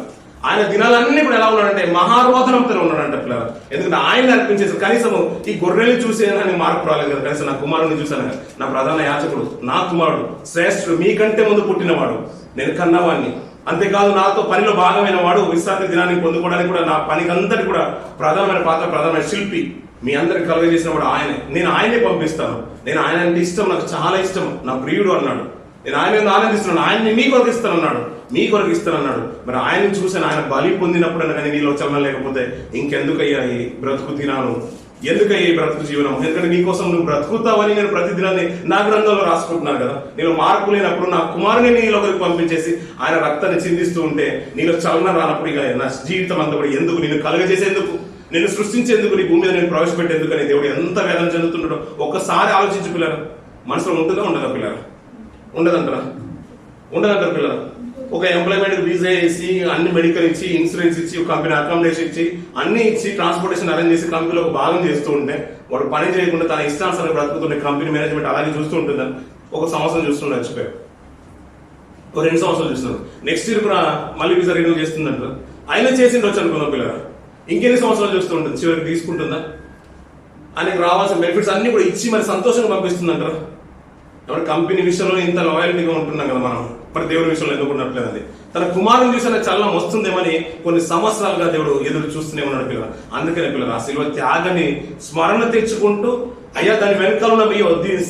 ఆయన దినాలన్నీ కూడా ఎలా ఉన్నాడంటే మహారోధనంతో ఉన్నాడంట పిల్లలు. ఎందుకంటే ఆయన అర్పించేసి కనీసం ఈ గొర్రెలు చూసేనా మార్పు రాలేదు కదా. కనీసం నా కుమారుని చూశాను కదా, నా ప్రధాన యాచకుడు, నా కుమారుడు శ్రేష్ఠుడు, మీకంటే ముందు పుట్టినవాడు, నేను కన్నవాడిని, అంతేకాదు నాతో పనిలో భాగమైన వాడు, విశ్రాంతి దినాన్ని పొందుకోవడానికి కూడా నా పనికి అంతటి కూడా ప్రధానమైన పాత్ర, ప్రధానమైన శిల్పి, మీ అందరికి కలుగజేసిన వాడు ఆయనే. నేను ఆయనే పంపిస్తాను, నేను ఆయన అంటే ఇష్టం, నాకు చాలా ఇష్టం, నా ప్రియుడు అన్నాడు. నేను ఆయన ఆనందిస్తున్నాను, ఆయన్ని మీ కొరకు ఇస్తానన్నాడు, మీ కొరకు ఇస్తానన్నాడు. మరి ఆయన్ని చూసాను, ఆయన బలి పొందినప్పుడు కానీ నీలో చలనం లేకపోతే ఇంకెందుకయ్యా ఈ బ్రతుకు తినాను, ఎందుకయ్యా ఈ బ్రతుకు జీవనం? ఎందుకంటే నీకోసం నువ్వు బ్రతుకుతావని నేను ప్రతి దినాన్ని నా గ్రంథంలో రాసుకుంటున్నాను కదా. నేను మార్పు లేనప్పుడు నా కుమారుని నీలోకి పంపించేసి ఆయన రక్తాన్ని చిందిస్తూ ఉంటే నీలో చలనం రానప్పుడు ఇక నా జీవితం అంతా కూడా ఎందుకు, నిన్ను కలుగజేసేందుకు, నేను సృష్టించేందుకు, నీ భూమి మీద నేను ప్రవేశపెట్టేందుకు అని దేవుడు ఎంత వేదన చెందుతుంటాడో ఒక్కసారి ఆలోచించు పిల్లలు. మనసులో ఉంటుందా ఉండదా పిల్లలు? ఉండదంటారా? ఉండదంటారు పిల్లలు. ఒక ఎంప్లాయ్మెంట్ వీసా ఇచ్చి, అన్ని మెడికల్ ఇచ్చి, ఇన్సూరెన్స్ ఇచ్చి, కంపెనీ అకామిడేషన్ ఇచ్చి, అన్ని ఇచ్చి, ట్రాన్స్పోర్టేషన్ అరేంజ్ చేసి కంపెనీలో ఒక భాగం చేస్తూ ఉంటే వాడు పని చేయకుండా తన ఇష్టానుసారం బ్రతుకుతుండే కంపెనీ మేనేజ్మెంట్ అలాగే చూస్తూ ఉంటుందని ఒక సంవత్సరం చూస్తుండే వచ్చిపోయారు, ఒక 2 సంవత్సరాలు చూస్తున్నారు. నెక్స్ట్ ఇయర్ కూడా మళ్ళీ వీసా రెన్యూ చేస్తుందంటారు. ఆయన చేసింది వచ్చి అనుకున్నాం పిల్లలు. ఇంకెన్ని సంవత్సరాలు చూస్తూ ఉంటుంది, చివరికి తీసుకుంటుందా? ఆయనకి రావాల్సిన బెనిఫిట్స్ అన్ని కూడా ఇచ్చి మరి సంతోషంగా పంపిస్తుందంటారా? ఎవరు కంపెనీ విషయంలో ఇంత లాయల్టీగా ఉంటున్నాం కదా మనం, మరి దేవుడి విషయంలో ఎందుకు ఉండట్లేదండి? తన కుమారుని చూసిన చల్లం వస్తుందేమని కొన్ని సంవత్సరాలుగా దేవుడు ఎదురు చూస్తూనే ఉన్నాడు పిల్లలు. అందుకనే పిల్లలు ఆ శిలువ త్యాగాన్ని స్మరణ తెచ్చుకుంటూ, అయ్యా దాని వెనకాల ఉన్న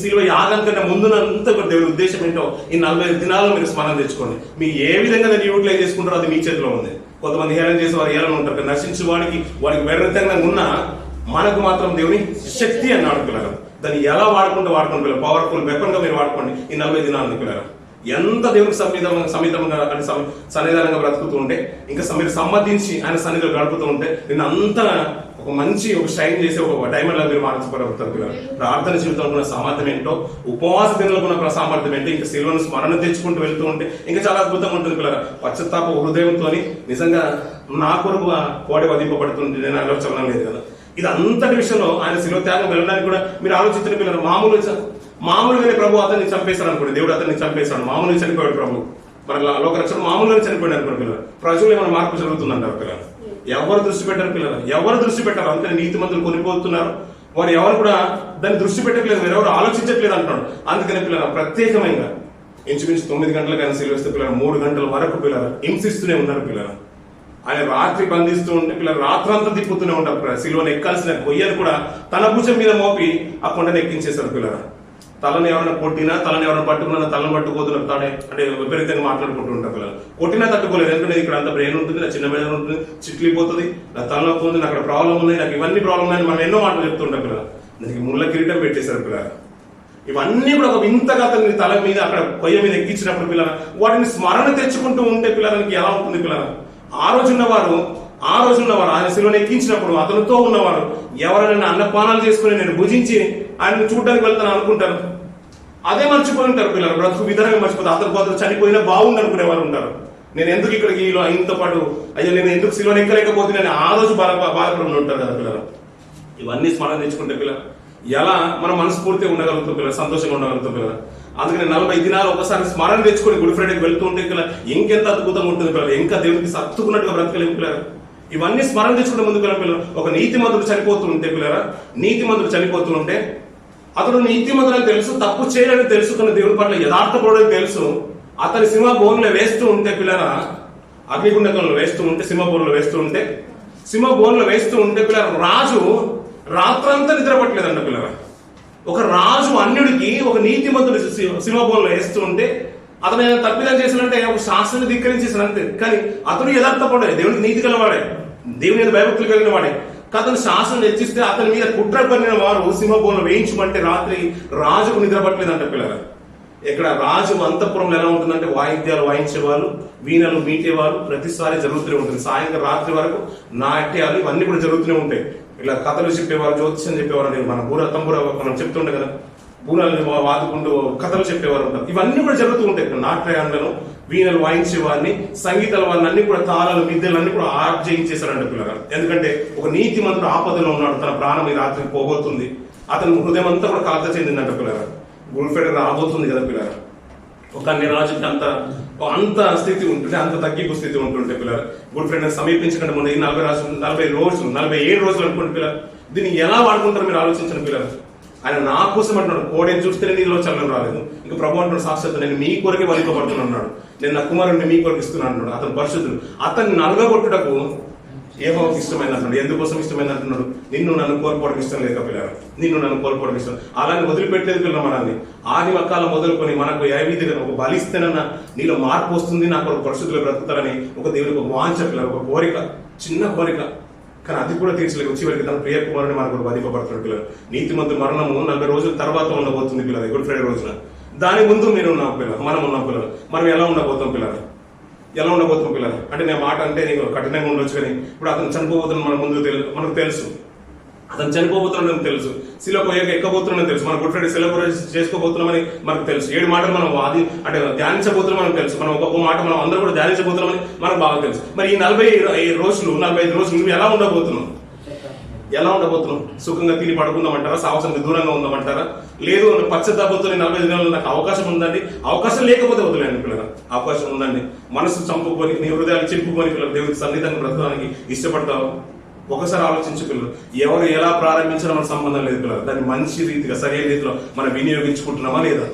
శిలువ యాగం కంటే ముందునంత దేవుడి ఉద్దేశం ఏంటో ఈ 45 దినాల్లో మీరు స్మరణ తెచ్చుకోండి. మీరు ఏ విధంగా దాన్ని యూటిలైజ్ చేసుకుంటారో అది మీ చేతిలో ఉంది. కొంతమంది హేళన చేసే వారు హేళన ఉంటారు, నశించే వాడికి వ్యర్థంగా ఉన్నా మనకు మాత్రం దేవుని శక్తి అన్నాడు పిల్లలు. దాన్ని ఎలా వాడుకుంటూ పిల్లలు, పవర్ఫుల్ వెపన్ గా మీరు వాడుకోండి ఈ 40 దినాలను పిల్లలు. ఎంత దేవునికి సన్నిధానంగా సన్నిధానంగా బ్రతుకుతూ ఉంటే, ఇంకా మీరు సమ్మతించి ఆయన సన్నిధిలో గడుపుతూ ఉంటే నిన్న అంతా ఒక మంచి ఒక షైన్ చేసి ఒక డైమండ్ లా మీరు మార్చబడతారు పిల్లలు. ప్రార్థన జీవితంలో ఉన్న సామర్థ్యం ఏంటో, ఉపవాస దినాలకు ఉన్న సామర్థ్యం ఏంటో, ఇంకా శిలువను స్మరణ తెచ్చుకుంటూ వెళ్తూ ఉంటే ఇంకా చాలా అద్భుతంగా ఉంటుంది పిల్లలు. పశ్చాత్తాప హృదయంతో నిజంగా నా కొరకు కోడి వధింపబడుతుంది, నేను ఆలోచన లేదు కదా. ఇది అంతటి విషయంలో ఆయన శిలువ త్యాగం వెళ్ళడానికి కూడా మీరు ఆలోచించిన పిల్లలు. మామూలుగానే ప్రభు అతన్ని చంపేశాడు అనుకోండి, దేవుడు అతన్ని చంపేశాడు, మామూలుగా చనిపోయాడు ప్రభు. మరి లోకరక్షణ మామూలుగానే చనిపోయాడు అనుకోండి పిల్లలు. ప్రజలు ఏమైనా మార్పు జరుగుతుందంటారు పిల్లలు? ఎవరు దృష్టి పెట్టారు పిల్లలు? ఎవరు దృష్టి పెట్టారు? అందుకని నీతి మంత్రులు కొనిపోతున్నారు, వారు ఎవరు కూడా దాన్ని దృష్టి పెట్టట్లేదు, ఎవరు ఆలోచించట్లేదు అంటున్నాడు. అందుకని పిల్లలు ప్రత్యేకమైన ఇంచుమించు 9 గంటలకు ఆయన సిలువేస్తే పిల్లలు 3 గంటల వరకు పిల్లలు హింసిస్తూనే ఉన్నారు పిల్లలు. ఆయన రాత్రి బంధిస్తూ ఉంటే పిల్లలు రాత్రంతా తిప్పుతూనే ఉంటారు. సిలువను ఎక్కాల్సిన కొయ్యను కూడా తన భుజం మీద మోపి ఆ కొండను ఎక్కించేశారు పిల్లలు. తలను ఎవరైనా కొట్టినా, తలను ఎవరైనా పట్టుకున్నా తలను పట్టుకోదు తాడే అంటే విపరీతంగా మాట్లాడుకుంటూ ఉంటారు పిల్లలు. కొట్టినా తట్టుకోలేదు, ఎందుకంటే ఇక్కడ అంత బ్రెయిన్ ఉంటుంది, నా చిన్న బ్రెయిన్ ఉంటుంది, చిట్లిపోతుంది, నా తలనొప్పి ఉంది, నాకు అక్కడ ప్రాబ్లం ఉన్నాయి, నాకు ఇవన్నీ ప్రాబ్లం ఉన్నాయని మనం ఎన్నో మాటలు చెప్తుంటాం పిల్లలు. దానికి ముళ్ళ కిరీటం పెట్టేశారు పిల్లలు. ఇవన్నీ కూడా ఒక వింతగా అతని తల మీద అక్కడ కొయ్య మీద ఎక్కించినప్పుడు పిల్లలు వాటిని స్మరణ తెచ్చుకుంటూ ఉంటే పిల్లలకి ఎలా ఉంటుంది పిల్లలు? ఆ రోజున్నవారు ఆయన శిలువను ఎక్కించినప్పుడు అతనితో ఉన్నవారు ఎవరైనా అన్నపానాలు చేసుకుని నేను భుజించి ఆయన చూడడానికి వెళ్తాను అనుకుంటారు. అదే మర్చిపోయి ఉంటారు పిల్లలు. బ్రతుకు విధానంగా మర్చిపోతారు. అతని పోతే చనిపోయినా బాగుంది అనుకునేవారు ఉంటారు. నేను ఎందుకు ఇక్కడికి ఇంత పాటు అయ్యో నేను ఎందుకు శిలువను ఎక్కలేకపోతే నేను ఆ రోజు బాధపడి ఉంటారు కదా పిల్లలు. ఇవన్నీ స్మరణ తెచ్చుకుంటే పిల్లలు ఎలా మనం మనస్ఫూర్తిగా ఉండగలుగుతాం పిల్లలు, సంతోషంగా ఉండగలుగుతాం పిల్లలు. అందుకని 40 దినాలు ఒకసారి స్మరణ తెచ్చుకొని గుడ్ ఫ్రైడేకి వెళ్తూ ఉంటే పిల్లలు ఇంకెంత అద్భుతంగా ఉంటుంది పిల్లలు. ఇంకా దేవునికి సత్తుకున్నట్టుగా బ్రతకలేము పిల్లలు. ఇవన్నీ స్మరణ తెచ్చుకుంటే ముందు పిల్లలు ఒక నీతిమంతుడు చనిపోతూ ఉంటే పిల్లరా, నీతిమంతుడు చనిపోతూ ఉంటే అతడు నీతిమంతుడని తెలుసు, తప్పు చేయాలని తెలుసుకున్న దేవుని పట్ల యథార్థపడని తెలుసు. అతని సింహ బోన్లో వేస్తూ ఉంటే పిల్లరా, అగ్నిగుండకంలో వేస్తూ ఉంటే, సింహ బోన్లో వేస్తూ ఉంటే పిల్లల రాజు రాత్రంతా నిద్రపట్టలేదంట పిల్లరా. ఒక రాజు అన్యుడికి ఒక నీతిమంతుడు సింహబోన్లో వేస్తూ ఉంటే అతను ఏదైనా తప్పిదం చేసినంటే ఒక శాస్త్రాన్ని ధిక్కరించేసిన అంతే. కానీ అతను యథార్థపడే, దేవునికి నీతి గలవాడే, దేవుని మీద భయభక్తులు కలిగిన వాడే. అతను శాసనం హెచ్చిస్తే అతని మీద కుట్ర పడిన వారు సింహబోన్లో వేయించమంటే రాత్రి రాజుకు నిద్ర పట్టలేదంట పిల్లల. ఇక్కడ రాజు అంతఃపురంలో ఎలా ఉంటుందంటే వాయిద్యాలు వాయించేవాళ్ళు, వీణలు మీటేవాళ్ళు ప్రతిసారి జరుగుతూనే ఉంటుంది. సాయంత్రం రాత్రి వరకు నాట్యాలు ఇవన్నీ కూడా జరుగుతూనే ఉంటాయి. ఇట్లా కథలు చెప్పేవారు, జ్యోతిష్యం చెప్పేవారు. మన తంబూర మనం చెప్తుండే కదా, బూరాలు వాదుకుంటూ కథలు చెప్పేవారు ఉంటారు. ఇవన్నీ కూడా జరుగుతూ ఉంటాయి. నాట్యాలను, వీణలు వాయించేవారిని, సంగీతాల వారిని అన్ని కూడా తాళాలు, విద్యలు అన్ని కూడా ఆప్ చేయించేశారంట పిల్లగా. ఎందుకంటే ఒక నీతి మంత్రుడు ఆపదలో ఉన్నాడు, తన ప్రాణం ఈ రాత్రికి పోబోతుంది, అతని హృదయం అంతా కూడా కలత చెందిందంట పిల్లగా. గుడ్ ఫ్రైడే రాబోతుంది కదా పిల్లగా. ఒక అన్ని రాజుకి అంత స్థితి ఉంటుంటే, అంత తగ్గింపు స్థితి ఉంటుంటే పిల్లలు గుడ్ ఫ్రైడే సమీపించకుండా ముందు 47 రోజులు అనుకోండి పిల్లలు. దీన్ని ఎలా వాడుకుంటారు మీరు ఆలోచించండి పిల్లలు. ఆయన నా కోసం అంటున్నాడు, కోడేని చూస్తే నీలో చల్లం రాలేదు. ఇంకా ప్రభు అంటున్నాడు సాక్షాత్ నేను మీ కొరకే వలిపబడుతున్నాడు, నేను నా కుమారుడిని మీ కొరకు ఇస్తున్నాను అంటున్నాడు. అతను పరిశుద్ధుడు. అతన్ని నలగొట్టుటకు యెహోవాకు ఇష్టమైంది అంటున్నాడు. ఎందుకోసం ఇష్టమైంది అంటున్నాడు? నిన్ను నన్ను కోల్పోవడం ఇష్టం లేక పిల్లలు, నిన్ను నన్ను కోల్పోవడం ఇష్టం. అలానే వదిలిపెట్టేది పిల్లలు మనల్ని. ఆది వకాల మొదలుకొని మనకు ఏవిధిగా ఒక బలిస్తేనన్నా నీలో మార్పు వస్తుంది, నాకు ఒక పరిశుద్ధులు బ్రతుకుతారని ఒక దేవుడికి ఒక వాంఛ పిల్లలు, ఒక కోరిక, చిన్న కోరిక. కానీ అది కూడా తీర్చలేక చివరికి తన ప్రియ కుమారుని మనకు వధింపబడుతున్న పిల్లలు. నీతిమంతుల మరణము 40 రోజుల తర్వాత ఉండబోతుంది పిల్లలు, గుడ్ ఫ్రైడే రోజున. దాని ముందు మీరు ఉన్నాం పిల్లలు, మనం ఉన్నాం పిల్లలు. మనం ఎలా ఉండబోతాం పిల్లలు, ఎలా ఉండబోతాం పిల్లలు అంటే నేను మాట అంటే నీకు కఠినంగా ఉండొచ్చు, కానీ ఇప్పుడు అతను చనిపోబోతున్న మన ముందు మనకు తెలుసు, అతను చనిపోబోతున్నాడని తెలుసు, శిలకు ఎక్కబోతున్నాడని తెలుసు, మనం గుడ్ ఫ్రైడే సెలబ్రేట్ చేసుకోబోతున్నామని మనకు తెలుసు. 7 మాటలు మనం అంటే ధ్యానించబోతున్నామని తెలుసు, మనం ఒక్కొక్క మాట మనం అందరూ కూడా ధ్యానించబోతున్నామని మనకు బాగా తెలుసు. మరి ఈ 45 రోజులు నువ్వు ఎలా ఉండబోతున్నావు, ఎలా ఉండబోతున్నావు? సుఖంగా తిని పడుకుందామంటారా, సాహసానికి దూరంగా ఉందామంటారా? లేదు పశ్చాత్తాపంతో 40 దినాలు నాకు అవకాశం ఉందండి, అవకాశం లేకపోతే వదిలేండి పిల్లలు, అవకాశం ఉందండి. మనసు చంపుకొని నీ హృదయాలు చింపుకొని పిల్లలు దేవుడికి సన్నిహితంగా బ్రతకడానికి ఇష్టపడతావు. ఒకసారి ఆలోచించు పిల్లలు, ఎవరు ఎలా ప్రారంభించడం మనకు సంబంధం లేదు పిల్లలు, దాన్ని మంచి రీతిగా సరైన రీతిలో మనం వినియోగించుకుంటున్నామా లేదా?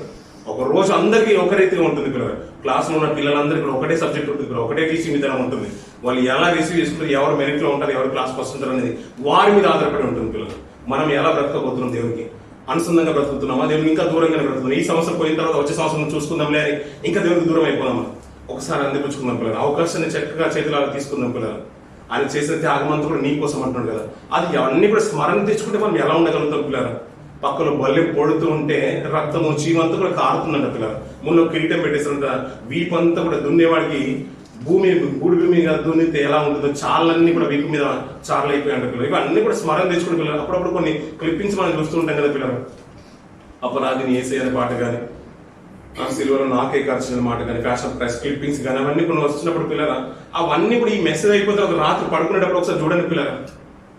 ఒక రోజు అందరికీ ఒక రీతిగా ఉంటుంది పిల్లలు. క్లాస్లో ఉన్న పిల్లలందరికీ కూడా ఒకటే సబ్జెక్ట్ ఉంటుంది పిల్లలు, ఒకటే టీచింగ్ విధానం ఉంటుంది. వాళ్ళు ఎలా రిసీవ్ చేసుకుంటారు, ఎవరు మెరిట్ లో ఉంటారు, ఎవరు క్లాస్ ఫస్ట్ ఉంటారు అనేది వారి మీద ఆధారపడి ఉంటుంది పిల్లలు. మనం ఎలా బ్రతకబోతున్నాం, దేవునికి అనుసంధంగా బ్రతుకుతున్నామా, దేవునికి ఇంకా దూరంగానే బ్రతుకుతున్నాం. ఈ సంవత్సరం పోయిన తర్వాత వచ్చే సంవత్సరం చూసుకుందాంలే అని ఇంకా దేవునికి దూరం అయిపోదామా? ఒకసారి అందిపుచ్చుకుందాం పిల్లలు, అవకాశాన్ని చక్కగా చేతిలో తీసుకుందాం పిల్లలు. ఆయన చేసిన త్యాగమంతా కూడా నీ కోసం అంటున్నాడు కదా, అది అవన్నీ కూడా స్మరణ తెచ్చుకుంటే మనం ఎలా ఉండగలుగుతాం పిల్లలు? పక్కలో బల్లె పొడుతూ ఉంటే రక్తము చీమంతా కూడా కారుతుందంట పిల్లలు. ముందు కిరీటం పెట్టేసారంట, వీపంతా కూడా దున్నేవాడికి బూడి భూమి మీద దున్నితే ఎలా ఉంటుందో చాలన్నీ కూడా వీపు మీద చార్లు అయిపోయాయంట పిల్లలు. ఇవన్నీ కూడా స్మరణ తెచ్చుకునే పిల్లలు. అప్పుడప్పుడు కొన్ని క్లిప్పింగ్స్ మనం చూస్తూ ఉంటాం కదా పిల్లలు, అపరాధిని ఏసే అనే పాట కానీ, ఆ సిల్వర్ నాకే ఖర్చిన మాట కానీ, ఫ్యాషన్ ప్రైస్ క్లిప్పింగ్స్ కానీ అవన్నీ కొన్ని వస్తున్నప్పుడు పిల్లల అవన్నీ కూడా ఈ మెసేజ్ అయిపోతే ఒక రాత్రి పడుకునేటప్పుడు ఒకసారి చూడండి పిల్లల,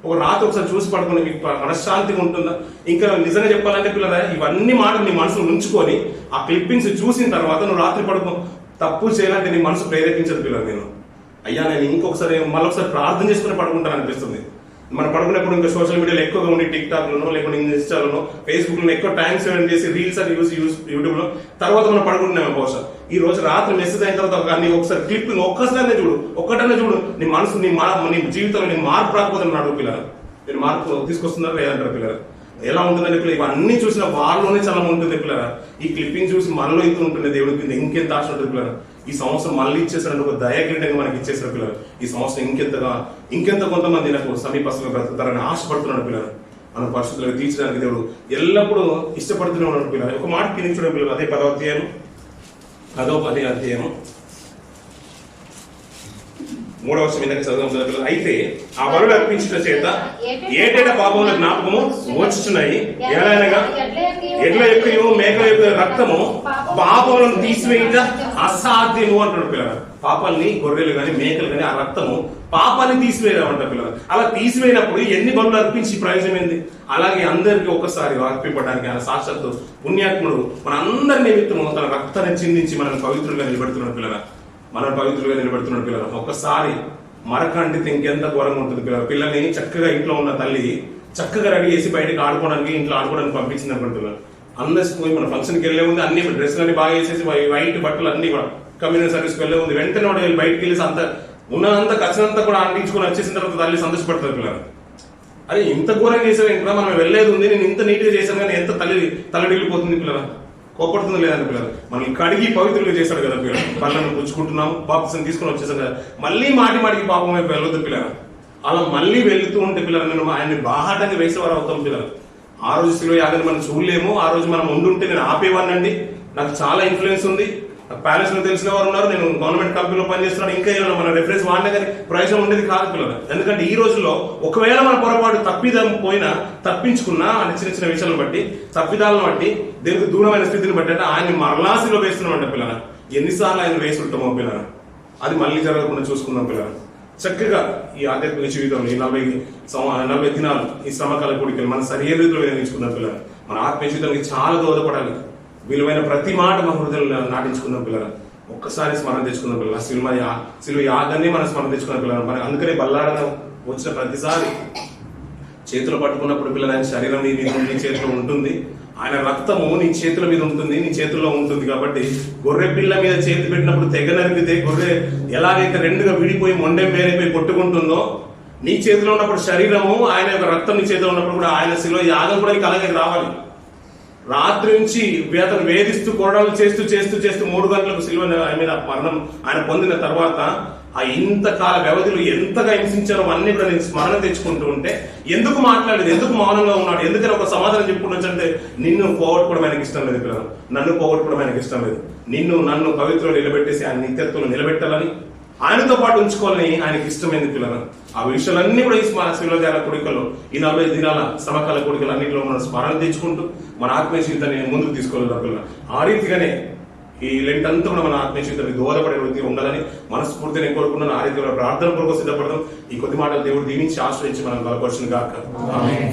ఒక రాత్రి ఒకసారి చూసి పడుకుని మీకు మనశ్శాంతిగా ఉంటుందా? ఇంకా నిజంగా చెప్పాలంటే పిల్లల ఇవన్నీ మాటలు నీ మనసులో ఉంచుకొని ఆ క్లిప్పింగ్స్ చూసిన తర్వాత నువ్వు రాత్రి పడుకో, తప్పు చేయాలంటే నీ మనసు ప్రేరేపించదు పిల్లలు. నేను అయ్యా నేను ఇంకొకసారి మళ్ళొకసారి ప్రార్థన చేసుకుని పడుకుంటాను అనిపిస్తుంది. మనం పడుకున్నప్పుడు ఇంకా సోషల్ మీడియాలో ఎక్కువగా ఉండి టిక్ టాక్ లోనో లేకపోతే ఇన్స్టాలోనో ఫేస్బుక్ లో ఎక్కువ టైం స్పెండ్ చేసి రీల్స్ అని యూట్యూబ్ లో తర్వాత మనం పడుకుంటున్నాము. బహుశా ఈ రోజు రాత్రి మెసేజ్ అయిన తర్వాత నీ ఒకసారి క్లిప్పింగ్ ఒక్కసారి చూడు, ఒక్కటనే చూడు, నీ మనసు నీ జీవితంలో నీ మార్పు రాకపోతే అడుగు పిల్లలు. మీరు మార్పు తీసుకొస్తున్నారా లేదంటారు పిల్లలు? ఎలా ఉంటుందంటే పిల్లలు ఇవన్నీ చూసిన వాళ్ళలోనే చాలా ఉంటుంది పిల్లలు. ఈ క్లిప్పింగ్ చూసి మనలో ఇంత ఉంటుంది, దేవుడికి ఇంకెంత ఆశ ఉంటుంది పిల్లలు. ఈ సంవత్సరం మళ్ళీ ఇచ్చేసారంటే ఒక దయాకిరీటంగా మనకి ఇచ్చేసారు పిల్లలు. ఈ సంవత్సరం ఇంకెంత కొంతమంది నాకు సమీపస్తులుగా బ్రతుకుతారని ఆశపడుతున్నాడు పిల్లలు. మన పరిస్థితులకు తీర్చడానికి దేవుడు ఎల్లప్పుడూ ఇష్టపడుతూనే ఉన్నాడు పిల్లలు. ఒక మాట కింద చూడండి పిల్లలు, అదే 10వ అధ్యాయము 3వ వచనం ఇందాక చదువుతాం పిల్లలు. అయితే ఆ బలులు అర్పించుట చేత ఏటేటా పాపముల జ్ఞాపకము వచ్చుచున్నాయి, ఎలాగనగా ఎడ్ల యొక్క మేకల యొక్క రక్తము పాపములను తీసివేయుట అసాధ్యము అంటాడు పిల్లలు. పాపాలని గొర్రెలు కానీ మేకలు కానీ ఆ రక్తము పాపాన్ని తీసివేయమంట పిల్లలు. అలా తీసివేయినప్పుడు ఎన్ని బలులు అర్పించి ప్రయోజనం ఏంది? అలాగే అందరికీ ఒక్కసారి అర్పింపడానికి ఆయన సాక్షాత్తు పుణ్యాత్ముడు మన అందరి నిమిత్తము తన రక్తాన్ని చిందించి మనల్ని పవిత్రులుగా నిలబెడుతున్నాడు పిల్లలు. మనం పవిత్రులుగా నిలబెడుతున్నాడు పిల్లలు. ఒక్కసారి మరక అంటితే ఇంకెంత ఘోరంగా ఉంటుంది పిల్లలు. పిల్లల్ని చక్కగా ఇంట్లో ఉన్న తల్లి చక్కగా రెడీ చేసి బయటకు ఆడుకోవడానికి ఇంట్లో ఆడుకోవడానికి పంపించింది అనుకుంటున్నారు. అందరి పోయి మన ఫంక్షన్కి వెళ్ళే ఉంది, అన్ని డ్రెస్లు అన్ని బాగా వేసేసి వైట్ బట్టలు అన్ని కూడా కమ్యూనిటీ సర్వీస్కి వెళ్ళే ఉంది. వెంటనే వాడు బయటకు వెళ్ళేసి అంత ఉన్నదంతా ఖర్చునంతా కూడా అంటించుకొని వచ్చేసిన తర్వాత తల్లి సంతోషపడతారు పిల్లలు. అరే ఇంత ఘోరంగా చేసావు ఇంకా, మనం వెళ్ళేది ఉంది, నేను ఇంత నీట్గా చేశాను కానీ ఎంత తల్లడిల్లిపోతుంది పిల్లలు, కోపడుతుంది లేదంటే పిల్లలు. మనల్ని కడిగి పవిత్రులుగా చేశాడు కదా పిల్లలు. పళ్ళను పుచ్చుకుంటున్నాం, బాప్తిసం తీసుకుని వచ్చేసాం కదా, మళ్ళీ మాటికి పాపం వైపు వెళ్ళొద్దు పిల్లలు. అలా మళ్ళీ వెళ్తూ ఉంటే పిల్లలు నేను ఆయన్ని బాహాటంగా వేసేవారు అవుతాం పిల్లలు. ఆ రోజు శిలువ యాగని మనం చూడలేము, ఆ రోజు మనం ఉండుంటే నేను ఆపేవాడినండి. నాకు చాలా ఇన్ఫ్లుయెన్స్ ఉంది, ప్యాలెస్ లో తెలిసిన వారు ఉన్నారు, నేను గవర్నమెంట్ కంపెనీలో పనిచేస్తున్నాను, ఇంకా మన రెఫరెన్స్ వాడినా కానీ ప్రయోజనం ఉండేది కాదు పిల్లలు. ఎందుకంటే ఈ రోజుల్లో ఒకవేళ మన పొరపాటు తప్పిదం పోయినా తప్పించుకున్నా అంటే చిన్న చిన్న విషయాలను బట్టి తప్పిదాలను బట్టి దేవుడికి దూరమైన స్థితిని బట్టి అంటే ఆయన్ని మరలాసిలో వేస్తున్నామంట పిల్లల. ఎన్నిసార్లు ఆయన వేసి ఉంటామో పిల్లల, అది మళ్ళీ జరగకుండా చూసుకుందాం పిల్లలు. చక్కగా ఈ ఆధ్యాత్మిక జీవితంలో ఈ 40 దినాలు ఈ శ్రమకాల కూడికలు మన సరైన రీతిలో వినియోగించుకుందాం పిల్లలు. మన ఆత్మీయ జీవితానికి చాలా దోహదపడాలి. విలువైన ప్రతి మాట మన హృదయంలో నాటించుకుందాం పిల్లలు. ఒక్కసారి స్మరణ తెచ్చుకుందాం పిల్లలు. సిలువ యాగాన్ని మనం స్మరణ తెచ్చుకున్న పిల్లలు. మనకి అందుకనే బల్లాడన వచ్చిన ప్రతిసారి చేతులు పట్టుకున్నప్పుడు పిల్లలు ఆయన శరీరం నీ చేతిలో ఉంటుంది, ఆయన రక్తము నీ చేతుల మీద ఉంటుంది, నీ చేతుల్లో ఉంటుంది. కాబట్టి గొర్రె పిల్ల మీద చేతి పెట్టినప్పుడు తెగ నరిగితే గొర్రె ఎలాగైతే రెండుగా విడిపోయి మొండెం వేరైపోయి కొట్టుకుంటుందో, నీ చేతిలో ఉన్నప్పుడు శరీరము ఆయన యొక్క రక్తం నీ చేతిలో ఉన్నప్పుడు కూడా ఆయన సిలువ యాగం కూడా నీకు అలాగే రావాలి. రాత్రి నుంచి అతను వేధిస్తూ కొరడాలు చేస్తూ 3 గంటలకు సిలువ మీద మరణం ఆయన పొందిన తర్వాత ఆ ఇంతకాల వ్యవధిలో ఎంతగా హింసించారో అన్ని కూడా నేను స్మరణ తెచ్చుకుంటూ ఉంటే ఎందుకు మాట్లాడలేదు, ఎందుకు మౌనంగా ఉన్నాడు, ఎందుకని ఒక సమాధానం చెప్పుకుంటూ అంటే నిన్ను పోగొట్టుకోవడం ఆయనకి ఇష్టం లేదు పిల్లలు, నన్ను పోగొట్టుకోవడం ఆయనకి ఇష్టం లేదు. నన్ను పవిత్రంలో నిలబెట్టేసి ఆయన నిత్యత్వంలో నిలబెట్టాలని, ఆయనతో పాటు ఉంచుకోవాలని ఆయనకి ఇష్టమైంది పిల్లలు. ఆ విషయాలన్నీ కూడా ఈ శిలోజాల కోరికల్లో ఈ 40 దినాల సమకాల కోరికలు అన్నింటిలో మనం స్మరణ తెచ్చుకుంటూ మన ఆత్మీయ జీవితాన్ని ముందుకు తీసుకోవాలి పిల్లలు. ఆ రీతిగానే ఈ లెంట్ అంతా కూడా మన ఆత్మీయ జీవితానికి దోహదపడే వృత్తి ఉండాలని మనస్ఫూర్తిగా నేను కోరుకున్నాను. ఆ రీతిగా ప్రార్థన కొరకు సిద్ధపడదాం. ఈ కొద్ది మాటలు దేవుడు దీవించి ఆశ్రయించి మనం బలపరచును గాక. ఆమేన్.